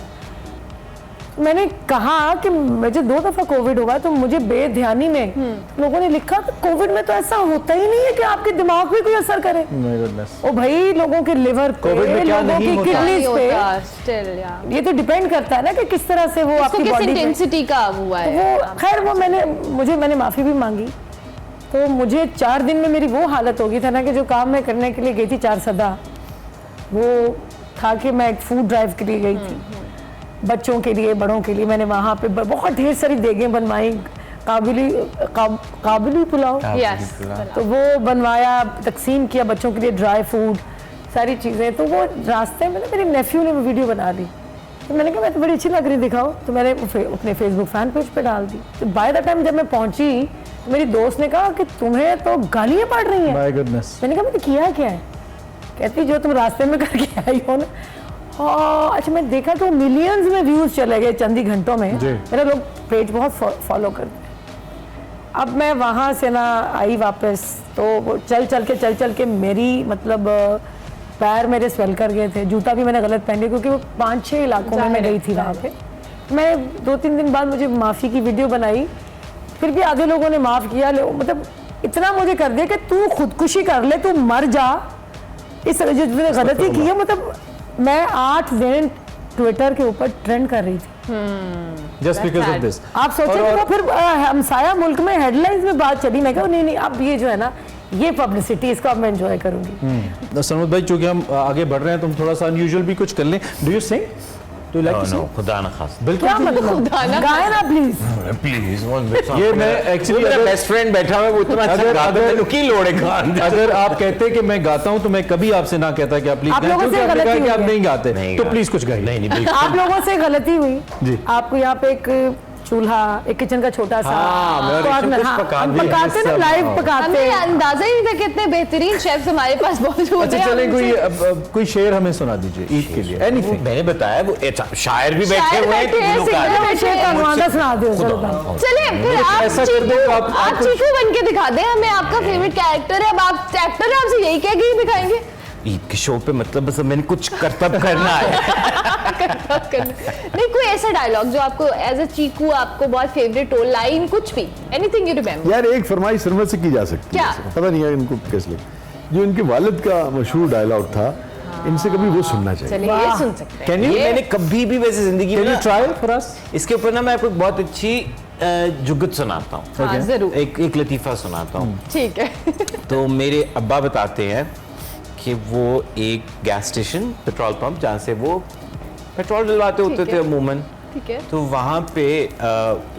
मैंने कहा कि मुझे 2 दफ़ा कोविड हुआ तो मुझे बेध्यानी में लोगों ने लिखा कि कोविड में तो ऐसा होता ही नहीं है कि आपके दिमाग पे कोई असर करे। My goodness. ओ भाई लोगों के लिवर पे, कोविड में क्या लोगों नहीं की होता? किडनीज पे, स्टिल या ये तो डिपेंड करता है ना कि किस तरह से वो आपकी किस बॉडी इंटेंसिटी का हुआ है। वो खैर वो मैंने माफ़ी भी मांगी। तो मुझे 4 दिन में मेरी वो हालत हो गई था ना कि जो काम मैं करने के लिए गई थी 4 सदा, वो था कि मैं एक फूड ड्राइव के लिए गई थी, बच्चों के लिए बड़ों के लिए। मैंने वहाँ पे बहुत ढेर सारी देगें बनवाई, काबुली पुलाव, यस, तो वो बनवाया, तकसीम किया बच्चों के लिए, ड्राई फूड सारी चीज़ें। तो वो रास्ते में ना मेरे नेफ्यू ने वो वीडियो बना दी, तो मैंने कहा मैं तो बड़ी अच्छी लग रही, दिखाओ। तो मैंने अपने फेसबुक फैन पेज पे डाल दी। तो बाय द टाइम जब मैं पहुंची तो मेरी दोस्त ने कहा कि तुम्हें तो गालियाँ पड़ रही हैं। My goodness. मैंने कहा मैंने किया क्या है? कहती जो तुम रास्ते में करके आई हो ना। अच्छा, मैं देखा तो मिलियंस में व्यूज चले गए चंद ही घंटों में। जी। मेरा लोग पेज बहुत फॉलो करते हैं। अब मैं वहाँ से ना आई वापस, तो वो चल के मेरी मतलब पैर मेरे स्वेल कर गए थे। जूता भी मैंने गलत पहन लिया क्योंकि वो 5-6 इलाकों में मैं गई थी वहाँ पे। मैं 2-3 दिन बाद मुझे माफ़ी की वीडियो बनाई, फिर भी आधे लोगों ने माफ़ किया। मतलब इतना मुझे कर दिया कि तू खुदकुशी कर ले, तू मर जा। इस तरह जो मैंने गलती की है, मतलब मैं 8 दिन ट्विटर के ऊपर ट्रेंड कर रही थी जस्ट बिकॉज ऑफ दिस। आप सोचें तो फिर हमसाया मुल्क में हेडलाइंस में बात चली। मैं कहा नहीं अब ये जो है ना, ये पब्लिसिटी, इसको अब मैं एंजॉय करूंगी। सरमद भाई, चूंकि हम आगे बढ़ रहे हैं तो हम थोड़ा सा अनयूजुअल भी कुछ कर लें। Do you sing? Do you like to sing? खुदा ना खास। बिल्कुल। क्या मतलब गाए ना प्लीज। प्लीज ये मैं एक्चुअली मेरा बेस्ट फ्रेंड बैठा हुआ है, वो इतना अच्छा गाता है, की लोड़ है गान। अगर आप कहते कि मैं गाता हूं तो मैं कभी आपसे ना कहता कि आप प्लीज आप गाएं, लोगों से क्योंकि आपने गलती कहा कि हुई आप है। नहीं गाते, नहीं तो गा- प्लीज कुछ गाइए। नहीं बिल्कुल। आप लोगों से गलती हुई। जी। आपको यहाँ पे एक चूल्हा, एक किचन का छोटा सा, हाँ, मैं तो ऋषभ कुछ हाँ, पका हम दिए, पकाते ना, सब, लाइव हाँ। पकाते हमें अंदाजा ही नहीं था कितने बेहतरीन शेफ्स हमारे पास मौजूद अच्छा हैं। चलें, हम कोई उनसे- कोई शेर हमें सुना दीजिए ईद के लिए, एनीथिंग। मैंने बताया वो शायर भी बैठे शायर हुए हैं, बैठे हैं, गुलकार सिंगर भी। बैठे हैं। शेर का नुआंदा सुना दो जरा। चले फिर आप ऐसा कर दो, आप चीकू बन के दिखा दें हमें। आपका फेवरेट कैरेक्टर है, अब आप एक्टर है, आपसे यही कह के ही दिखाएंगे। ईद के शो पे मतलब बस मैंने कुछ करतब करना है। नहीं, कोई ऐसा डायलॉग जो आपको एज अ चीकू आपको बहुत फेवरेट हो, लाइन कुछ भी, एनीथिंग यू रिमेंबर। यार एक फरमाइश सरमद से की जा सकती क्या? है, पता नहीं यार इनको कैसे लगे। जो इनके वालिद का मशहूर डायलॉग था, इनसे कभी वो सुनना चाहिए। चलिए ये सुन सकते हैं। कैन यू ये मैंने कभी भी वैसे जिंदगी में कैन यू ना- ट्राई फॉर अस? इसके ऊपर ना मैं आपको एक बहुत अच्छी जुगत सुनाता हूँ। हाँ, जरूर। एक लतीफ़ा सुनाता हूँ। ठीक है। तो मेरे अब्बा बताते हैं कि वो एक गैस स्टेशन, पेट्रोल पंप, जहाँ से वो पेट्रोल डलवाते होते ठीक थे है। अमूमन, ठीक है। तो वहाँ पे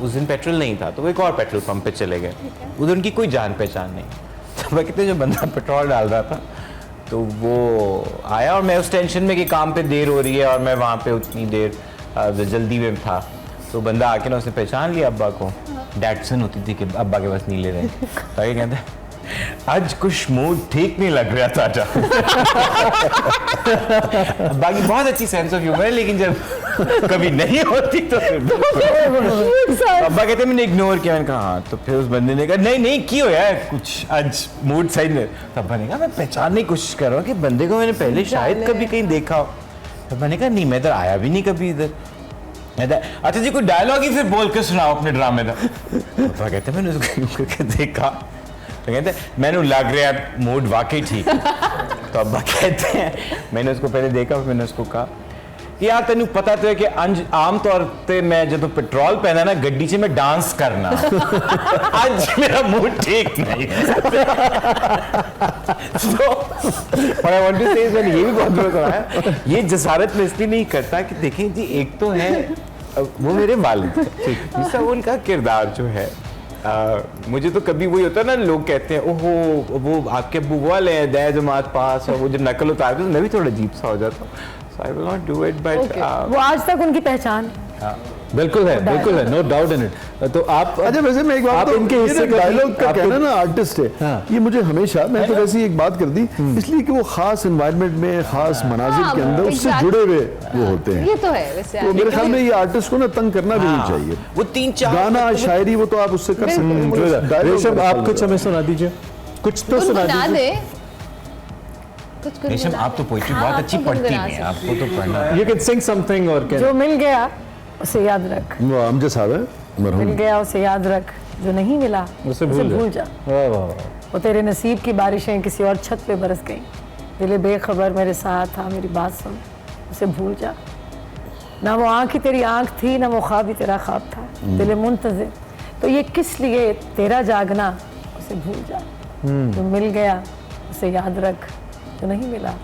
उस दिन पेट्रोल नहीं था, तो वो एक और पेट्रोल पंप पे चले गए। उधर उनकी कोई जान पहचान नहीं। तो वह कहते जो बंदा पेट्रोल डाल रहा था, तो वो आया और मैं उस टेंशन में कि काम पे देर हो रही है और मैं वहाँ पे उतनी देर जल्दी में था, तो बंदा आके ना उसने पहचान लिया अब्बा को। डैटसन होती थी कि अब्बा के पास नीले रहे, तो ये कहते आज कुछ मूड ठीक नहीं लग रहा था। अब्बा की बहुत अच्छी सेंस ऑफ ह्यूमर है, लेकिन जब कभी नहीं होती तो फिर अब्बा कहते मैंने इग्नोर किया। मैंने कहा हाँ, तो फिर उस बंदे ने कहा नहीं नहीं क्यों यार, कुछ आज मूड सही नहीं। तो अब्बा ने कहा मैं पहचानने की कोशिश कर रहा हूँ कि बंदे को मैंने पहले शायद कभी कहीं देखा हो। तो मैंने कहा नहीं, मैं इधर आया भी नहीं कभी इधर। अच्छा जी, कोई डायलॉग ही फिर बोल के सुनाओ अपने ड्रामे का। तो कहते मैंने उसको देखा, तो कहते मैंने लग रहा है मूड वाकई ठीक है। तो अब्बा कहते हैं मैंने उसको पहले देखा, मैंने उसको कहा कि यार तेन पता तो है कि आम तौर पे मैं जब पेट्रोल पहना ना गड्डी से मैं डांस करना, आज मेरा मूड ठीक नहीं है। So, what I want to say is, मैंने ये भी बहुत बार कहा है, ये जसारत में इसलिए नहीं करता कि देखें जी, एक तो है वो मेरे वालिद, दूसरा वो उनका किरदार जो है। मुझे तो कभी वही होता है ना, लोग कहते हैं ओहो वो आपके अब्बू वाले हैं दया जमात पास, और वो जब नकल उतारते तो मैं भी थोड़ा अजीब सा हो जाता हूँ। So I will not do it, but वो आज तक उनकी पहचान। बिल्कुल है, नो डाउट इन इट। तो आप अच्छा वैसे मैं एक बात आप तो इनके ये हिस्से का डायलॉग का आपको- कहना ना आर्टिस्ट है, हाँ। ये मुझे हमेशा, मैं तो वैसे ही एक बात कर दी इसलिए कि वो खास एनवायरनमेंट में खास मनाजिर हाँ, के अंदर उससे exactly। जुड़े हुए वो होते हैं। ये तो है वैसे। तो मेरे ख्याल में ये आर्टिस्ट को ना तंग करना भी नहीं हाँ, चाहिए। वो 3-4 गाना शायरी वो तो आप उससे कर सकते हैं, वो dialogue रेशम, का आप फल कुछ है। हमें सुना दीजिए, कुछ तो सुना गुनगुना दीजिए। दे कुछ रेशम, आप तो पोइट्री बहुत अच्छी पढ़ती हैं, आपको तो पढ़ना। You can sing something or can जो मिल गया उसे याद रख, वो अमजद साहब है मिल मरहूम। गया उसे याद रख, जो नहीं मिला उसे भूल जा। वाह वाह वाह। वो तेरे नसीब की बारिशें किसी और छत पे बरस गईं, दिल बेखबर मेरे साथ था, मेरी बात सुन, उसे भूल जा। ना वो आँख ही तेरी आँख थी, ना वो ख्वाब ही तेरा ख्वाब था, दिल मुंतज़िर, तो ये किस लिए तेरा जागना, उसे भूल जा। जो मिल गया उसे याद रख, जो नहीं मिला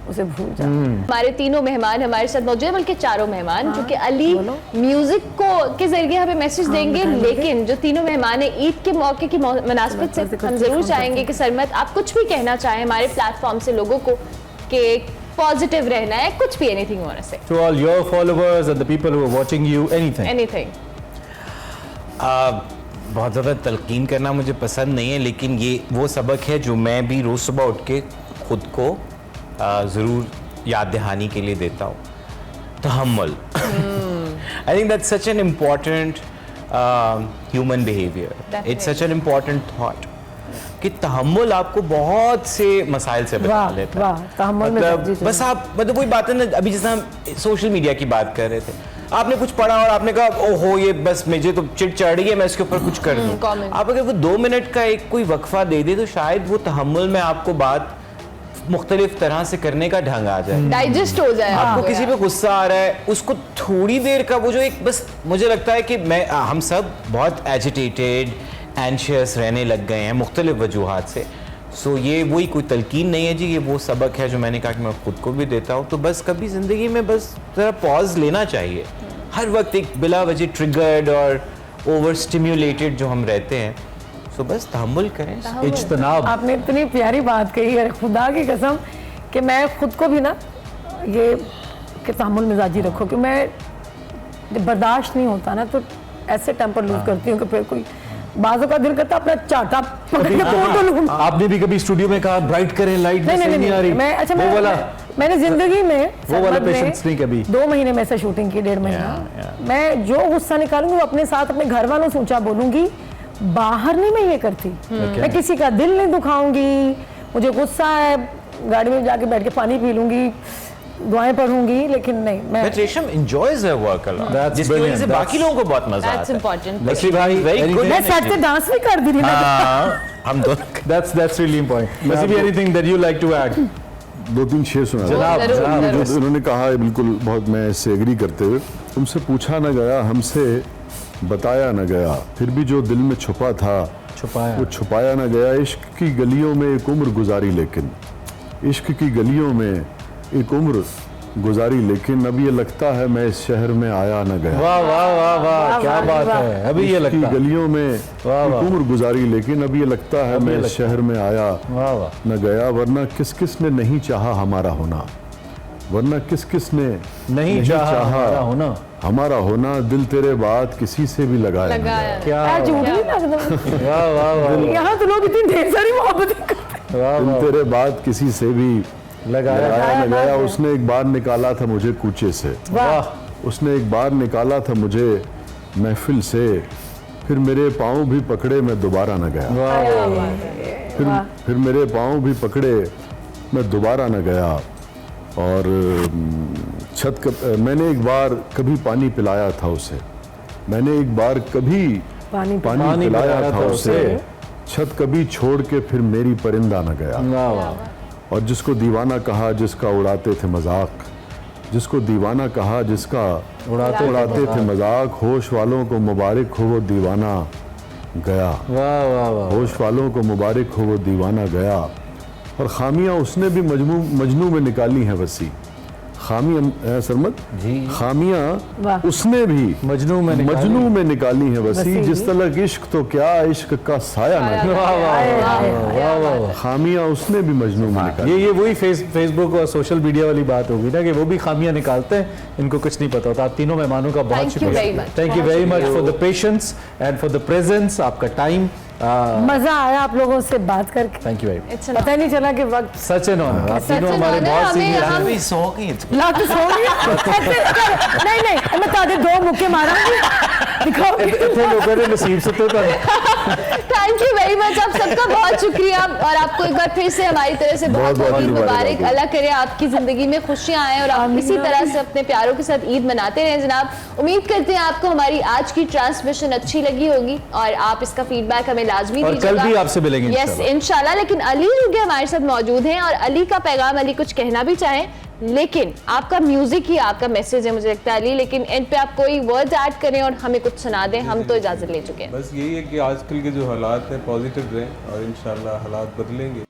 उसे भूल जा। हमारे तीनों मेहमान हमारे साथ मौजूद है, बल्कि चारों मेहमान, जो कि अली म्यूजिक को के जरिए हमें मैसेज देंगे। लेकिन जो तीनों मेहमान हैं, ईद के मौके की मुनासबत से हम जरूर चाहेंगे कि सरमद आप कुछ भी कहना चाहें हमारे प्लेटफॉर्म से लोगों को कि पॉजिटिव रहना है, कुछ भी, एनीथिंग होना से, To all your followers and the people who are watching you, anything. Anything. बहुत ज़्यादा तलकीन करना मुझे पसंद नहीं है, लेकिन ये वो सबक है जो मैं भी रोज़ सुबह उठ के खुद को ज़रूर याद दहानी के लिए देता हूँ तहम्मुल. I think that's such an important human behavior. It's such an important thought. कि तहम्मुल आपको बहुत से मसाइल से बचा वाह लेता वाह, है. तहम्मुल में मतलब सब्जी बस आप मतलब वही बात है ना, अभी जैसे हम सोशल मीडिया की बात कर रहे थे, आपने कुछ पढ़ा और आपने कहा ओहो ये बस मुझे तो चिढ़ चढ़ रही है, मैं इसके ऊपर कुछ कर दूं. comment. आप अगर वो 2 मिनट का एक कोई वक्फा दे दे तो शायद वो तहम्मुल में आपको बात मुख्तलिफ तरह से करने का ढंग आ जाए. डाइजेस्ट हो जाए आपको किसी पे गुस्सा आ रहा है, उसको थोड़ी देर का वो जो एक बस मुझे लगता है कि हम सब बहुत एजिटेटेड एंशियस रहने लग गए हैं मुख्तलिफ वजूहात से. सो ये वही कोई तलकीन नहीं है जी, ये वो सबक है जो मैंने कहा कि मैं खुद को भी देता हूँ. तो बस कभी ज़िंदगी में बस ज़रा पॉज लेना चाहिए. हर वक्त एक बिला वजह ट्रिगर्ड और ओवर स्टिम्युलेटेड जो हम रहते हैं, सो बस तहम्मुल करें. इज्तनाब. आपने इतनी प्यारी बात कही है, खुदा की कसम कि मैं खुद को भी ना ये कि तहम्मुल मिजाजी रखो, कि मैं जब बर्दाश्त नहीं होता ना तो ऐसे टेम्पर लूज करती हूँ कि फिर कोई बाजों का दिल करता अपना चाटा पकड़ के फोटो लूं. आपने भी कभी स्टूडियो में कहा ब्राइट करें, लाइट नहीं आ रही. मैं अच्छा वो वाला मैंने जिंदगी में वो वाला सरमद में पेशेंस नहीं कभी. 2 महीने में से शूटिंग की, 1.5 महीना. मैं जो गुस्सा निकालूंगी वो अपने साथ अपने घर वालों से ऊंचा बोलूंगी, बाहर नहीं मैं ये करती. मैं किसी का दिल नहीं दुखाऊंगी. मुझे गुस्सा है, गाड़ी में जाके बैठ के पानी पी लूंगी, दुआएं पढ़ूंगी, लेकिन नहीं मैं But रेशम enjoys her work a lot, That's जिसकी वजह brilliant. से बाकी लोगों को बहुत मजा That's आता है. important. लकी भाई, Very good. मैं सेट पे डांस भी कर दी थी. हाँ, हम दोनों. that's really important. Must be anything that you like to add? 2-3 शेर सुना. जनाब, जरूर, जनाब. जरूर। जो उन्होंने कहा है बिल्कुल, बहुत मैं इससे एग्री करते हुए, तुमसे पूछा न गया, हमसे बताया न गया, फिर भी जो दिल में छुपा था छुपाया. वो छुपाया न गया. इश्क की गलियों में एक उम्र गुजारी, लेकिन इश्क की गलियों में एक उम्र गुजारी, लेकिन अब ये लगता है मैं इस शहर में आया न गया. वाह वाह वाह वाह, क्या वाह, बात वाह। है. अभी ये इश्क की लगता है. गलियों में वाह, एक वाह। उम्र गुजारी, लेकिन अब ये लगता है मैं इस शहर में आया वाह वाह. न गया. वरना किस किस ने नहीं चाहा हमारा होना, वरना किस किस ने नहीं चाहा हमारा होना. दिल तेरे बाद किसी से भी लगाया न गया. क्या मैं झूठ नहीं लगता. वाह वाह वाह यहाँ तो लोग इतनी ढेर सारी मोहब्बतें करते हैं. वाह दिल वाह. तेरे बाद किसी से भी लगाया. लगाया न गया. उसने एक बार निकाला था मुझे कूचे से, वाह. उसने एक बार निकाला था मुझे महफिल से, फिर मेरे पाँव भी पकड़े मैं दोबारा न गया. फिर मेरे पाँव भी पकड़े मैं दोबारा न गया. और मैंने एक बार कभी पानी पिलाया था उसे, मैंने एक बार कभी पानी पानी पिलाया था उसे. छत कभी छोड़ के फिर मेरी परिंदा न गया. वाह वाह. और जिसको दीवाना कहा जिसका उड़ाते थे मजाक, जिसको दीवाना कहा जिसका उड़ाते थे मजाक, होश वालों को मुबारक हो वो दीवाना गया. वाह वाह वाह. होश वालों को मुबारक हो वो दीवाना गया. और खामियां उसने भी मजनू में निकाली हैं वसी. खामियां सरमद जी. खामियां वाह। उसने भी मजनू में निकाली. मजनू में निकाली हैं वसी. वसी। जिस तलक इश्क तो क्या इश्क का साया न गया. वाह वाह वाह वाह. खामियां उसने भी मजनू में निकाली. ये वही फेसबुक और सोशल मीडिया वाली बात होगी ना कि वो भी खामियां निकालते हैं, इनको कुछ नहीं पता होता. आप तीनों मेहमानों का बहुत Thank you very much. Thank you very much for the patience and for the presence. आपका टाइम. मजा आया आप लोगों से बात करके. Thank you very much. It's पता ही नहीं चला कि वक्त सच एन ऑनर. आप Such तीनों an हमारे honor. बहुत हमें सीनियर हम- अभी सो गई तो लाख सो गया. नहीं मैं ताजे 2 मुक्के मारूंगी. दिखाओ. इतने लोगों ने नसीब से तो थैंक यू वेरी मच. आप सबका बहुत शुक्रिया और आपको एक बार फिर से हमारी तरफ से बहुत बहुत बहुत ईद मुबारक मुबारक. हो. अल्लाह करे आपकी जिंदगी में खुशियां आए और आप इसी तरह से अपने प्यारों के साथ ईद मनाते रहें जनाब. उम्मीद करते हैं आपको हमारी आज की ट्रांसमिशन अच्छी लगी होगी और आप इसका फीडबैक हमें लाजमी और दीजिएगा. कल भी आपसे मिलेंगे यस इंशाल्लाह. लेकिन अली रुगे हमारे साथ मौजूद हैं और अली का पैगाम, अली कुछ कहना भी चाहें, लेकिन आपका म्यूजिक ही आपका मैसेज है मुझे लगता है अली. लेकिन एंड पे आप कोई वर्ड्स ऐड करें और हमें कुछ सुना दें. हम तो इजाजत ले चुके हैं. बस यही है कि आजकल के जो हालात हैं पॉजिटिव रहें और इंशाल्लाह हालात बदलेंगे.